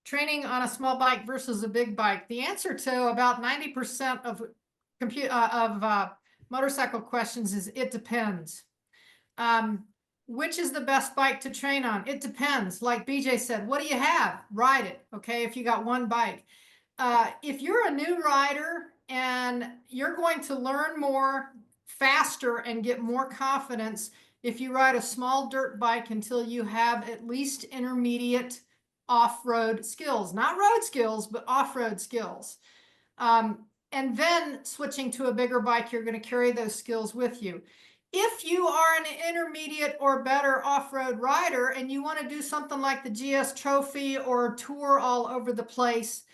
Speaker 7: Training on a small bike versus a big bike. The answer to about 90% of motorcycle questions is it depends. Which is the best bike to train on? It depends. Like BJ said, what do you have? Ride it. Okay, if you got one bike. If you're a new rider and you're going to learn more faster and get more confidence if you ride a small dirt bike until you have at least intermediate off-road skills, not road skills, but off-road skills. And then switching to a bigger bike, you're going to carry those skills with you. If you are an intermediate or better off-road rider and you want to do something like the GS Trophy or tour all over the place,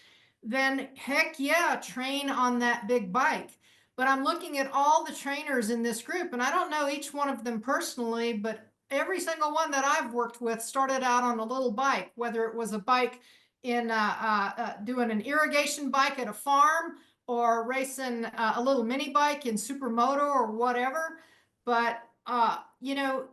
Speaker 7: then heck yeah, train on that big bike. But I'm looking at all the trainers in this group, and I don't know each one of them personally, but every single one that I've worked with started out on a little bike, whether it was a bike in doing an irrigation bike at a farm or racing a little mini bike in supermoto or whatever. But you know,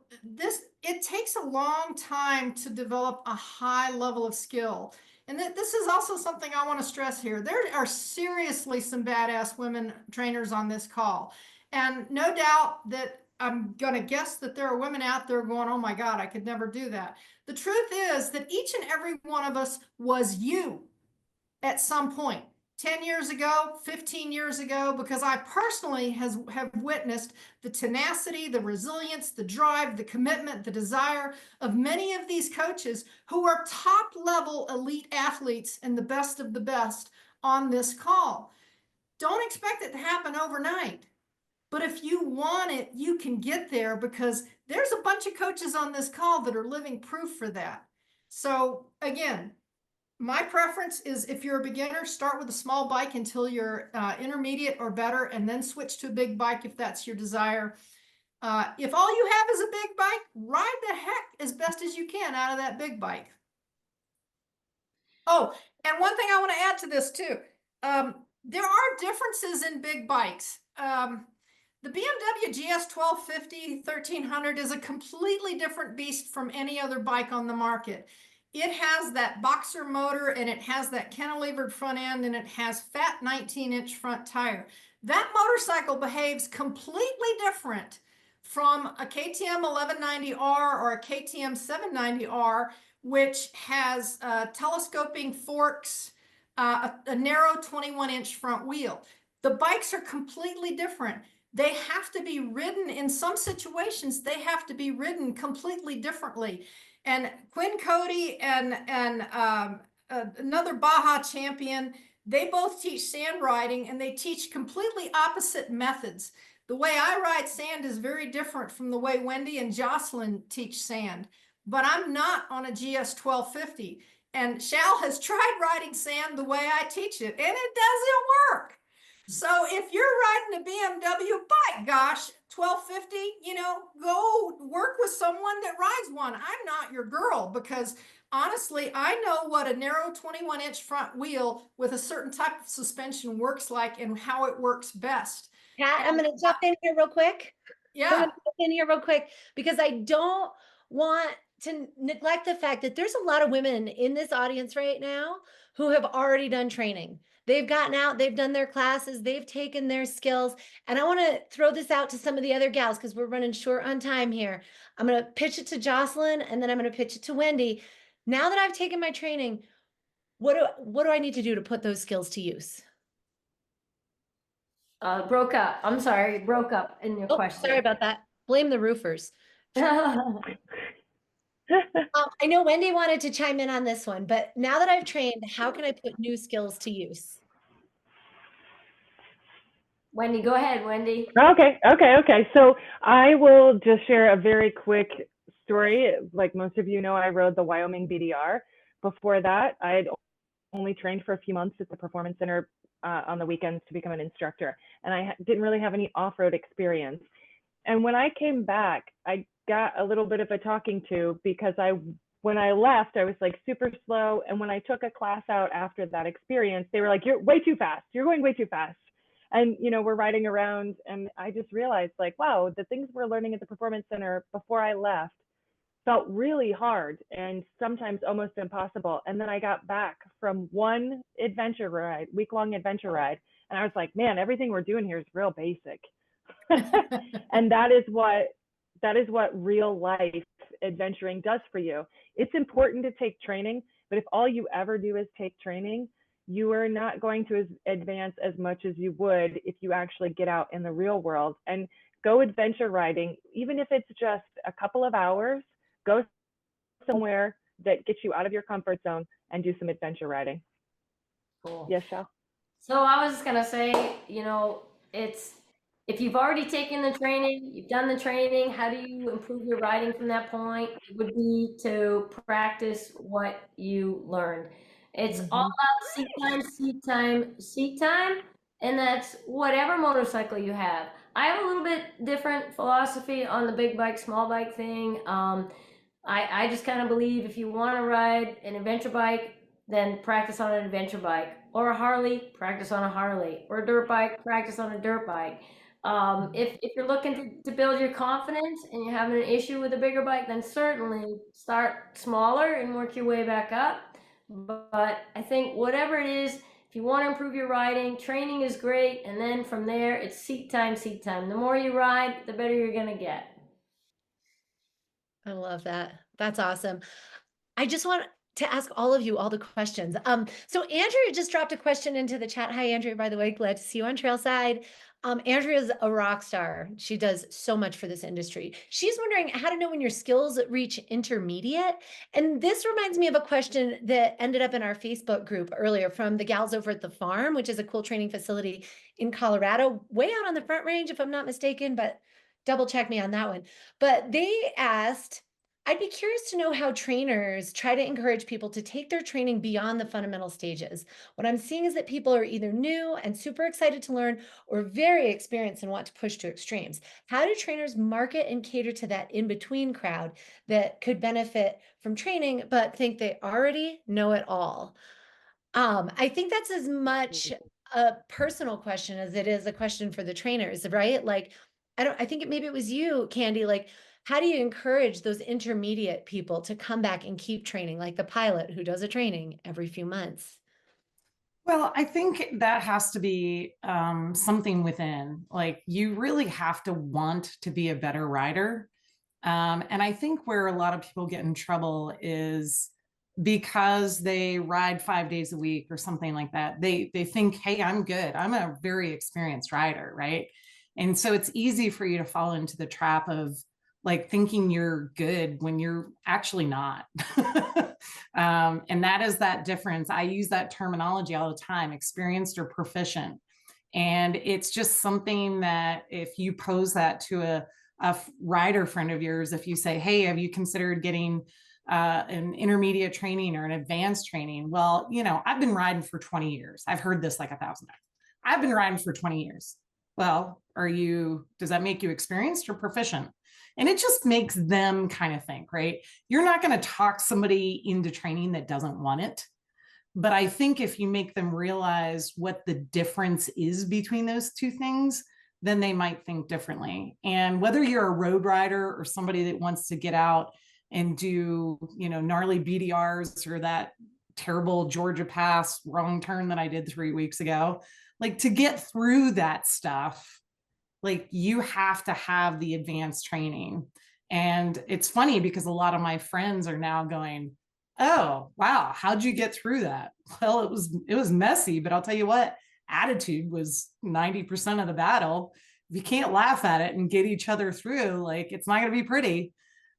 Speaker 7: it takes a long time to develop a high level of skill. And this is also something I want to stress here. There are seriously some badass women trainers on this call. And no doubt that I'm going to guess that there are women out there going, oh my God, I could never do that. The truth is that each and every one of us was you at some point. 10 years ago, 15 years ago, because I personally have witnessed the tenacity, the resilience, the drive, the commitment, the desire of many of these coaches who are top level elite athletes and the best of the best on this call. Don't expect it to happen overnight. But if you want it, you can get there, because there's a bunch of coaches on this call that are living proof for that. So again, my preference is, if you're a beginner, start with a small bike until you're intermediate or better, and then switch to a big bike if that's your desire. If all you have is a big bike, ride the heck as best as you can out of that big bike. Oh, and one thing I want to add to this too. There are differences in big bikes. The BMW GS 1250 1300 is a completely different beast from any other bike on the market. It has that boxer motor, and it has that cantilevered front end, and it has fat 19-inch front tire. That motorcycle behaves completely different from a KTM 1190R or a KTM 790R, which has telescoping forks, a narrow 21-inch front wheel. The bikes are completely different. They have to be ridden, in some situations, they have to be ridden completely differently. And Quinn Cody and another Baja champion, they both teach sand riding, and they teach completely opposite methods. The way I ride sand is very different from the way Wendy and Jocelyn teach sand. But I'm not on a GS 1250. And Shal has tried riding sand the way I teach it, and it doesn't work. So if you're riding a BMW, by gosh, 1250, you know, go work with someone that rides one. I'm not your girl, because honestly, I know what a narrow 21-inch front wheel with a certain type of suspension works like, and how it works best.
Speaker 1: Pat, I'm going to jump in here real quick.
Speaker 7: Yeah.
Speaker 1: I'm going to jump in here real quick, because I don't want to neglect the fact that there's a lot of women in this audience right now who have already done training. They've gotten out, they've done their classes, they've taken their skills. And I want to throw this out to some of the other gals, because we're running short on time here. I'm going to pitch it to Jocelyn, and then I'm going to pitch it to Wendy. Now that I've taken my training, what do I need to do to put those skills to use?
Speaker 5: Broke up. I'm sorry, broke up in your question.
Speaker 1: Sorry about that. Blame the roofers. I know Wendy wanted to chime in on this one, but now that I've trained, how can I put new skills to use?
Speaker 5: Wendy, go ahead, Wendy.
Speaker 9: Okay. So I will just share a very quick story. Like most of you know, I rode the Wyoming BDR. Before that, I had only trained for a few months at the Performance Center on the weekends to become an instructor. And I didn't really have any off-road experience. And when I came back, I got a little bit of a talking to, because when I left, I was like super slow. And when I took a class out after that experience, they were like, you're way too fast. You're going way too fast. And, you know, we're riding around, and I just realized, like, wow, the things we're learning at the Performance Center before I left felt really hard and sometimes almost impossible. And then I got back from one adventure ride, week-long adventure ride, and I was like, man, everything we're doing here is real basic. And that is what real life adventuring does for you. It's important to take training, but if all you ever do is take training, you are not going to advance as much as you would if you actually get out in the real world and go adventure riding. Even if it's just a couple of hours, go somewhere that gets you out of your comfort zone and do some adventure riding.
Speaker 5: Cool.
Speaker 9: Yes, Shal?
Speaker 5: So I was just gonna say, you know, if you've already taken the training, you've done the training, how do you improve your riding from that point? It would be to practice what you learned. It's all about seat time, and that's whatever motorcycle you have. I have a little bit different philosophy on the big bike, small bike thing. I just kind of believe if you want to ride an adventure bike, then practice on an adventure bike, or a Harley, practice on a Harley, or a dirt bike, practice on a dirt bike. If you're looking to build your confidence and you're having an issue with a bigger bike, then certainly start smaller and work your way back up. But I think whatever it is, if you want to improve your riding, training is great. And then from there, it's seat time, seat time. The more you ride, the better you're going to get.
Speaker 1: I love that. That's awesome. I just want to ask all of you all the questions. So Andrea just dropped a question into the chat. Hi, Andrea, by the way, glad to see you on Trailside. Andrea's a rock star. She does so much for this industry. She's wondering how to know when your skills reach intermediate. And this reminds me of a question that ended up in our Facebook group earlier from the gals over at the farm, which is a cool training facility in Colorado, way out on the Front Range, if I'm not mistaken, but double check me on that one. But they asked, I'd be curious to know how trainers try to encourage people to take their training beyond the fundamental stages. What I'm seeing is that people are either new and super excited to learn or very experienced and want to push to extremes. How do trainers market and cater to that in-between crowd that could benefit from training but think they already know it all? I think that's as much a personal question as it is a question for the trainers, right? Like, I think maybe it was you, Candy, like, how do you encourage those intermediate people to come back and keep training, like the pilot who does a training every few months?
Speaker 6: Well, I think that has to be something within. Like, you really have to want to be a better rider. And I think where a lot of people get in trouble is because they ride 5 days a week or something like that. They think, hey, I'm good. I'm a very experienced rider, right? And so it's easy for you to fall into the trap of like thinking you're good when you're actually not. And that is that difference. I use that terminology all the time, experienced or proficient. And it's just something that if you pose that to a rider friend of yours, if you say, hey, have you considered getting an intermediate training or an advanced training? Well, you know, I've been riding for 20 years. I've heard this like 1,000 times. I've been riding for 20 years. Well, does that make you experienced or proficient? And it just makes them kind of think, right? You're not going to talk somebody into training that doesn't want it. But I think if you make them realize what the difference is between those two things, then they might think differently. And whether you're a road rider or somebody that wants to get out and do, you know, gnarly BDRs or that terrible Georgia Pass wrong turn that I did 3 weeks ago, like to get through that stuff, like you have to have the advanced training. And it's funny because a lot of my friends are now going, oh, wow, how'd you get through that? Well, it was messy, but I'll tell you what, attitude was 90% of the battle. If you can't laugh at it and get each other through, like it's not going to be pretty.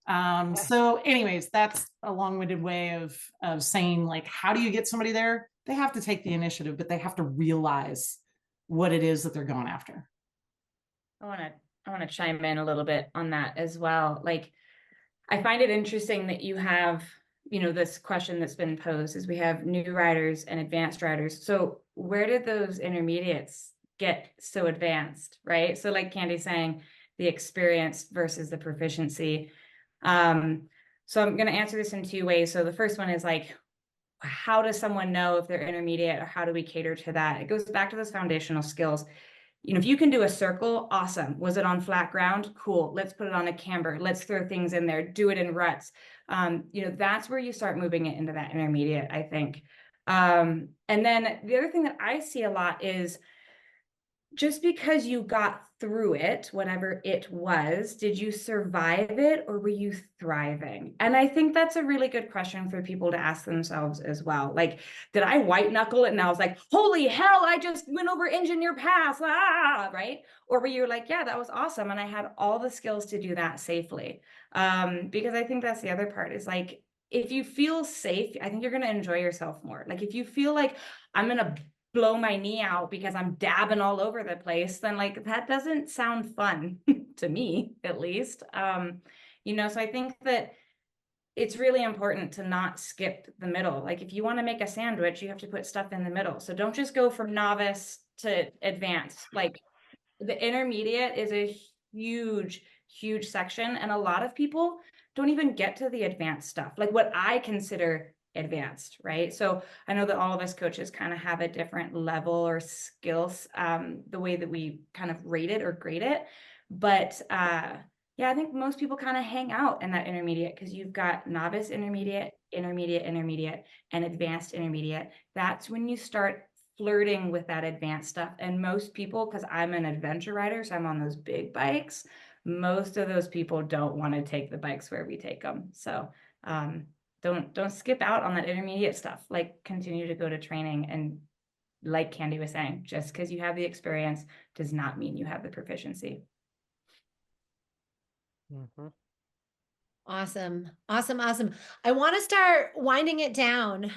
Speaker 6: So anyways, that's a long-winded way of saying, like, how do you get somebody there? They have to take the initiative, but they have to realize what it is that they're going after.
Speaker 3: I want to chime in a little bit on that as well. Like, I find it interesting that you have, you know, this question that's been posed is we have new riders and advanced riders. So where did those intermediates get so advanced, right? So like Candy's saying, the experience versus the proficiency. So I'm going to answer this in 2 ways. So the first one is like, how does someone know if they're intermediate, or how do we cater to that? It goes back to those foundational skills. You know, if you can do a circle, awesome. Was it on flat ground? Cool. Let's put it on a camber. Let's throw things in there. Do it in ruts. You know, that's where you start moving it into that intermediate, I think. And then the other thing that I see a lot is just because you got through it, whatever it was, did you survive it or were you thriving? And I think that's a really good question for people to ask themselves as well. Like, did I white knuckle it and I was like, holy hell, I just went over engineer pass, right? Or were you like, yeah, that was awesome. And I had all the skills to do that safely. Because I think that's the other part is like, if you feel safe, I think you're going to enjoy yourself more. Like if you feel like I'm going to blow my knee out because I'm dabbing all over the place, then like that doesn't sound fun to me, at least. You know, so I think that it's really important to not skip the middle. Like if you want to make a sandwich, you have to put stuff in the middle. So don't just go from novice to advanced. Like the intermediate is a huge section, and a lot of people don't even get to the advanced stuff, like what I consider advanced, right? So I know that all of us coaches kind of have a different level or skills, the way that we kind of rate it or grade it. But yeah, I think most people kind of hang out in that intermediate, because you've got novice intermediate, intermediate, and advanced intermediate. That's when you start flirting with that advanced stuff. And most people, because I'm an adventure rider, so I'm on those big bikes, most of those people don't want to take the bikes where we take them. So don't skip out on that intermediate stuff. Like, continue to go to training, and like Candy was saying, just because you have the experience does not mean you have the proficiency.
Speaker 1: Awesome. Awesome. I want to start winding it down.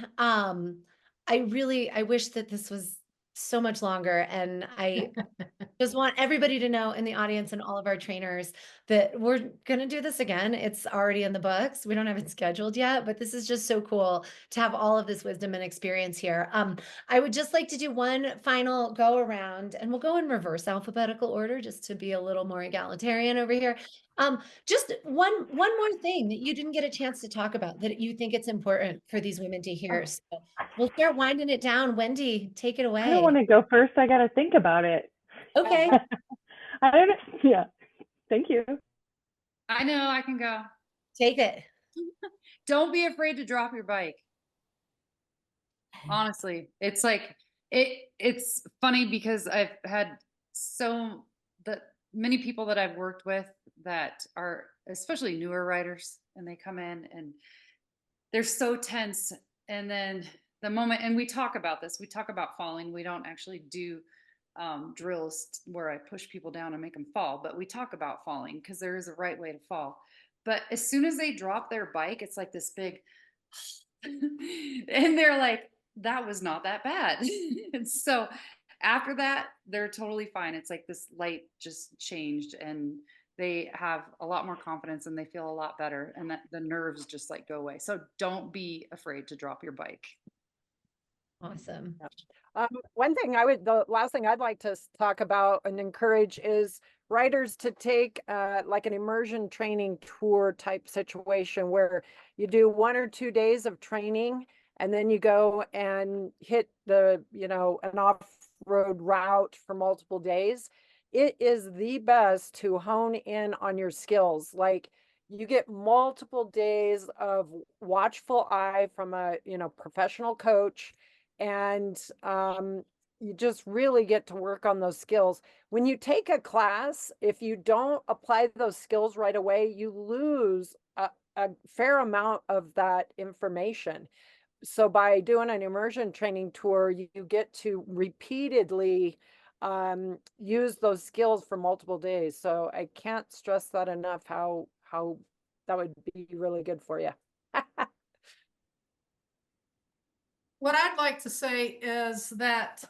Speaker 1: I wish that this was so much longer, and I just want everybody to know in the audience and all of our trainers that we're going to do this again. It's already in the books. We don't have it scheduled yet, but this is just so cool to have all of this wisdom and experience here. I would just like to do one final go around, and we'll go in reverse alphabetical order just to be a little more egalitarian over here. Just one more thing that you didn't get a chance to talk about that you think it's important for these women to hear. So we'll start winding it down. Wendy, take it away.
Speaker 9: I don't want to go first. I got to think about it.
Speaker 1: Okay.
Speaker 9: I don't know. Yeah. Thank you.
Speaker 4: I know, I can go.
Speaker 1: Take it.
Speaker 4: Don't be afraid to drop your bike. Honestly, it's like it's funny because I've had many people that I've worked with that are especially newer riders, and they come in and they're so tense, and then the moment, and we talk about this, we talk about falling. We don't actually do drills where I push people down and make them fall, but we talk about falling because there is a right way to fall. But as soon as they drop their bike, it's like this big and they're like, that was not that bad. And so after that, they're totally fine. It's like this light just changed, and they have a lot more confidence, and they feel a lot better, and that the nerves just like go away. So don't be afraid to drop your bike.
Speaker 1: Awesome.
Speaker 8: The last thing I'd like to talk about and encourage is riders to take like an immersion training tour type situation where you do 1 or 2 days of training, and then you go and hit an off-road route for multiple days. It is the best to hone in on your skills. Like, you get multiple days of watchful eye from a professional coach, and you just really get to work on those skills. When you take a class, if you don't apply those skills right away, you lose a fair amount of that information. So by doing an immersion training tour, you get to repeatedly use those skills for multiple days. So I can't stress that enough, how that would be really good for you.
Speaker 7: What I'd like to say is that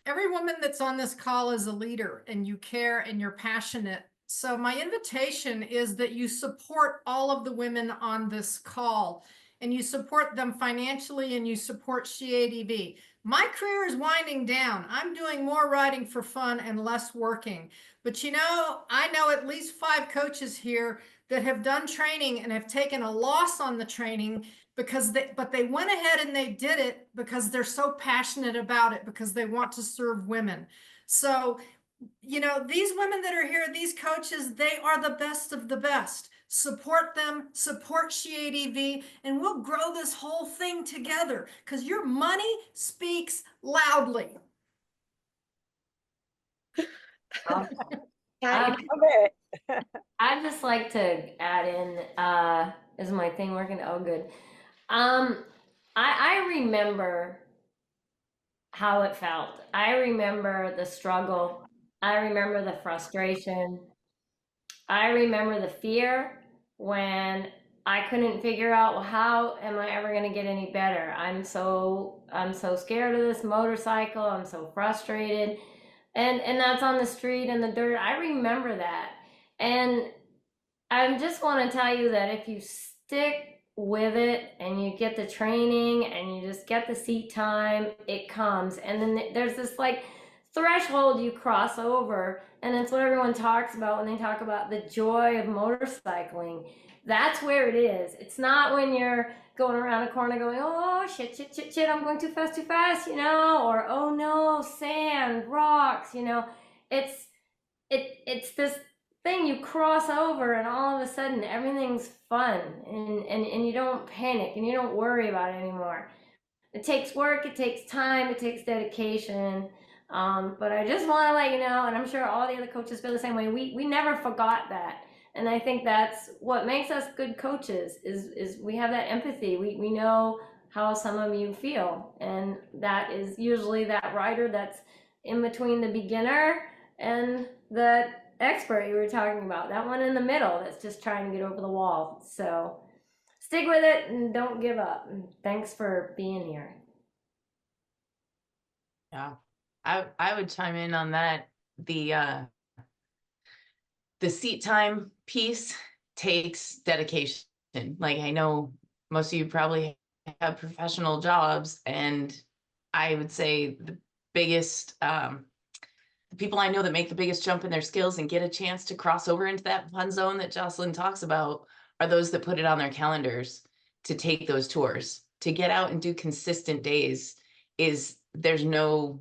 Speaker 7: every woman that's on this call is a leader, and you care and you're passionate. So my invitation is that you support all of the women on this call, and you support them financially, and you support SheADV. My career is winding down. I'm doing more riding for fun and less working. But I know at least 5 coaches here that have done training and have taken a loss on the training but they went ahead and they did it because they're so passionate about it, because they want to serve women. So, these women that are here, these coaches, they are the best of the best. Support them, support SheADV, and we'll grow this whole thing together, because your money speaks loudly.
Speaker 5: I'd just like to add in, is my thing working? Oh, good. I remember how it felt. I remember the struggle. I remember the frustration. I remember the fear when I couldn't figure out, well, how am I ever going to get any better? I'm so scared of this motorcycle. I'm so frustrated. And that's on the street and the dirt. I remember that. And I just want to tell you that if you stick with it and you get the training and you just get the seat time, it comes. And then there's this like threshold you cross over, and it's what everyone talks about when they talk about the joy of motorcycling. That's where it is. It's not when you're going around a corner going, oh shit, shit, shit, shit, I'm going too fast, you know, or oh no, sand, rocks, you know. It's this thing you cross over and all of a sudden everything's fun, and you don't panic and you don't worry about it anymore. It takes work, it takes time, it takes dedication. But I just want to let you know, and I'm sure all the other coaches feel the same way. We never forgot that, and I think that's what makes us good coaches. Is we have that empathy. We know how some of you feel, and that is usually that rider that's in between the beginner and the expert you were talking about. That one in the middle that's just trying to get over the wall. So stick with it and don't give up. And thanks for being here.
Speaker 2: Yeah, I would chime in on that. The seat time piece takes dedication. Like, I know most of you probably have professional jobs, and I would say the biggest the people I know that make the biggest jump in their skills and get a chance to cross over into that fun zone that Jocelyn talks about are those that put it on their calendars to take those tours, to get out and do consistent days. There's no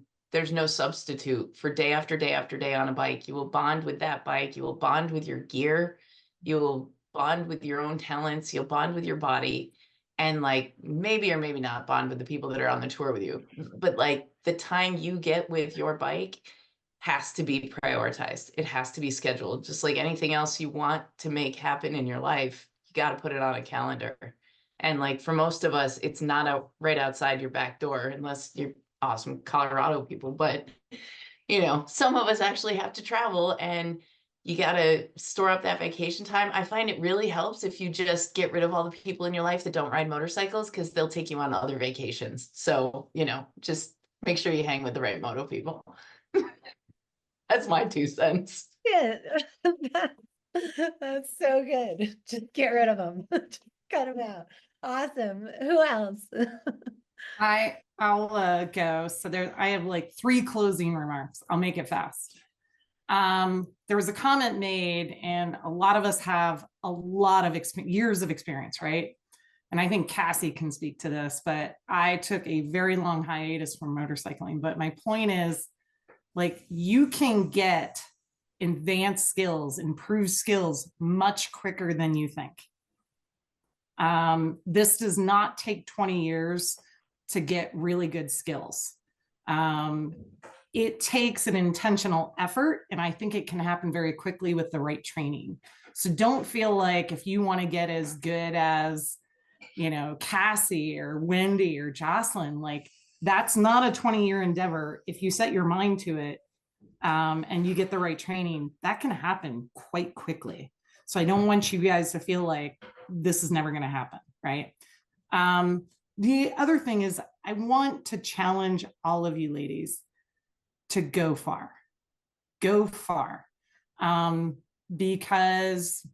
Speaker 2: substitute for day after day after day on a bike. You will bond with that bike. You will bond with your gear. You will bond with your own talents. You'll bond with your body, and like maybe or maybe not bond with the people that are on the tour with you. But like the time you get with your bike has to be prioritized. It has to be scheduled. Just like anything else you want to make happen in your life, you got to put it on a calendar. And like for most of us, it's not out right outside your back door unless you're awesome Colorado people. But you know, some of us actually have to travel, and you got to store up that vacation time. I find it really helps if you just get rid of all the people in your life that don't ride motorcycles, because they'll take you on other vacations. So, you know, just make sure you hang with the right moto people. That's my 2 cents.
Speaker 1: Yeah. That's so good. Just get rid of them. Cut them out. Awesome. Who else?
Speaker 6: I'll go. So I have like 3 closing remarks. I'll make it fast. There was a comment made, and a lot of us have a lot of years of experience, right? And I think Cassie can speak to this, but I took a very long hiatus from motorcycling. But my point is, like, you can get advanced skills, improved skills much quicker than you think. This does not take 20 years to get really good skills. It takes an intentional effort, and I think it can happen very quickly with the right training. So don't feel like if you want to get as good as, you know, Cassie or Wendy or Jocelyn, like that's not a 20-year endeavor. If you set your mind to it, and you get the right training, that can happen quite quickly. So I don't want you guys to feel like this is never going to happen, right? The other thing is, I want to challenge all of you ladies to go far. Go far. Because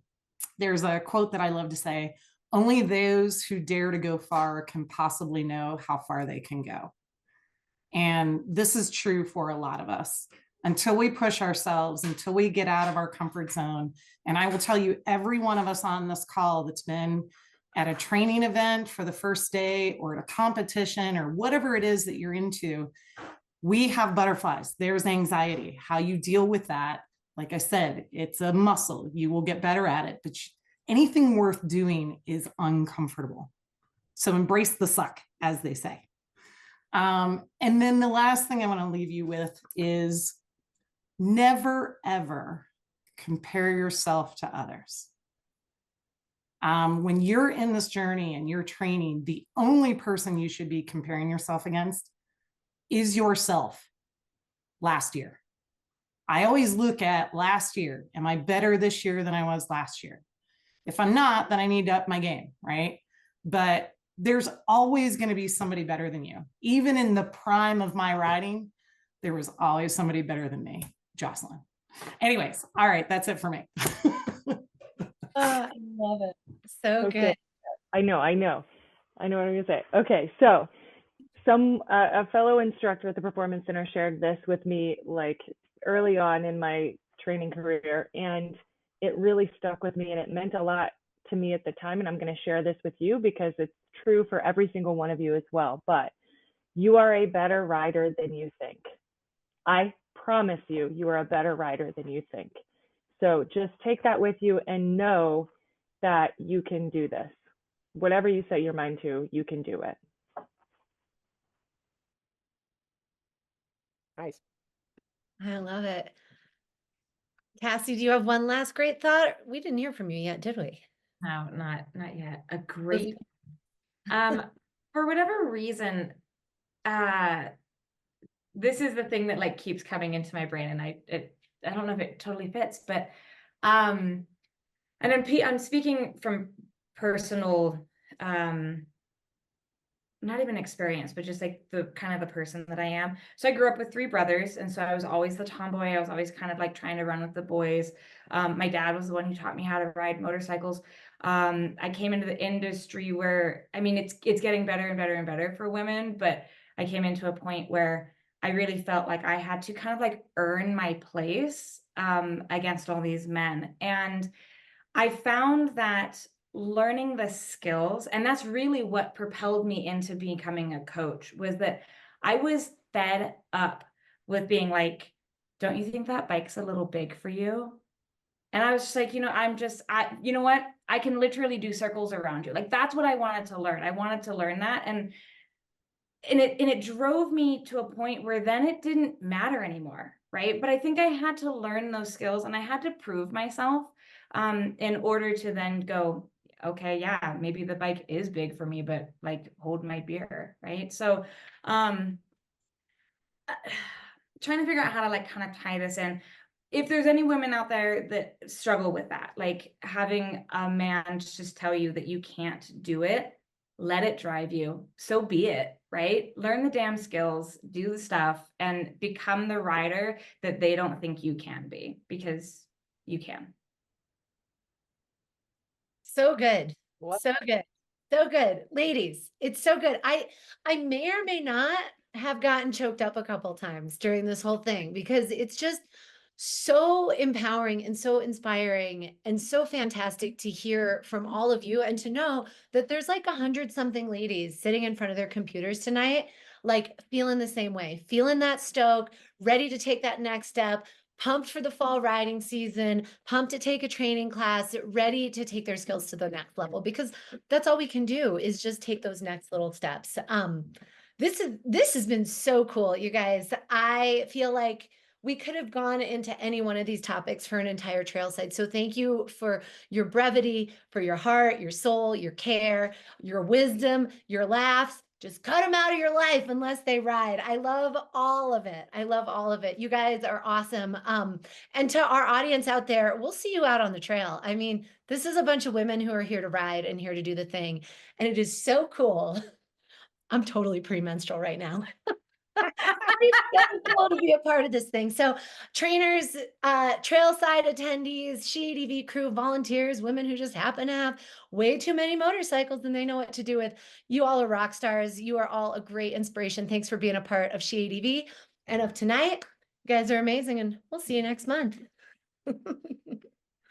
Speaker 6: there's a quote that I love to say, only those who dare to go far can possibly know how far they can go. And this is true for a lot of us. Until we push ourselves, until we get out of our comfort zone. And I will tell you, every one of us on this call that's been at a training event for the first day, or at a competition, or whatever it is that you're into, we have butterflies. There's anxiety. How you deal with that, like I said, it's a muscle. You will get better at it, but anything worth doing is uncomfortable. So embrace the suck, as they say. And then the last thing I want to leave you with is never, ever compare yourself to others. When you're in this journey and you're training, the only person you should be comparing yourself against is yourself last year. I always look at last year. Am I better this year than I was last year? If I'm not, then I need to up my game, right? But there's always going to be somebody better than you. Even in the prime of my riding, there was always somebody better than me, Jocelyn. Anyways, all right, that's it for me.
Speaker 1: I love it. So
Speaker 9: Okay.
Speaker 1: good.
Speaker 9: I know what I'm gonna say. Okay, so a fellow instructor at the Performance Center shared this with me like early on in my training career, and it really stuck with me, and it meant a lot to me at the time, and I'm going to share this with you because it's true for every single one of you as well, but you are a better rider than you think. I promise you, you are a better rider than you think. So just take that with you and know that you can do this. Whatever you set your mind to, you can do it.
Speaker 8: Nice.
Speaker 1: I love it. Cassie, do you have one last great thought? We didn't hear from you yet, did we?
Speaker 3: No, not yet. A great for whatever reason, this is the thing that like keeps coming into my brain, and I don't know if it totally fits, but and I'm speaking from personal not even experience, but just like the kind of the person that I am. So I grew up with 3 brothers, and so I was always the tomboy. I was always kind of like trying to run with the boys. My dad was the one who taught me how to ride motorcycles. I came into the industry where, I mean, it's getting better and better and better for women, but I came into a point where I really felt like I had to kind of like earn my place against all these men. And I found that learning the skills, and that's really what propelled me into becoming a coach, was that I was fed up with being like, don't you think that bike's a little big for you? And I was just like, you know, you know what? I can literally do circles around you. Like, that's what I wanted to learn. I wanted to learn that. And it drove me to a point where then it didn't matter anymore, right? But I think I had to learn those skills, and I had to prove myself in order to then go, okay, yeah, maybe the bike is big for me, but like, hold my beer, right? So trying to figure out how to like kind of tie this in. If there's any women out there that struggle with that, like having a man just tell you that you can't do it, let it drive you. So be it, right? Learn the damn skills, do the stuff, and become the rider that they don't think you can be, because you can.
Speaker 1: So good.
Speaker 8: What?
Speaker 1: So good. So good. Ladies, it's so good. I may or may not have gotten choked up a couple times during this whole thing, because it's just so empowering and so inspiring and so fantastic to hear from all of you, and to know that there's like 100 something ladies sitting in front of their computers tonight, like feeling the same way, feeling that stoke, ready to take that next step, pumped for the fall riding season, pumped to take a training class, ready to take their skills to the next level, because that's all we can do is just take those next little steps. This has been so cool, you guys. I feel like we could have gone into any one of these topics for an entire Trailside. So thank you for your brevity, for your heart, your soul, your care, your wisdom, your laughs. Just cut them out of your life unless they ride. I love all of it. I love all of it. You guys are awesome. And to our audience out there, we'll see you out on the trail. I mean, this is a bunch of women who are here to ride and here to do the thing. And it is so cool. I'm totally premenstrual right now. It's so cool to be a part of this thing. So trainers, trailside attendees, SheADV crew, volunteers, women who just happen to have way too many motorcycles and they know what to do with. You all are rock stars. You are all a great inspiration. Thanks for being a part of SheADV and of tonight. You guys are amazing, and we'll see you next month.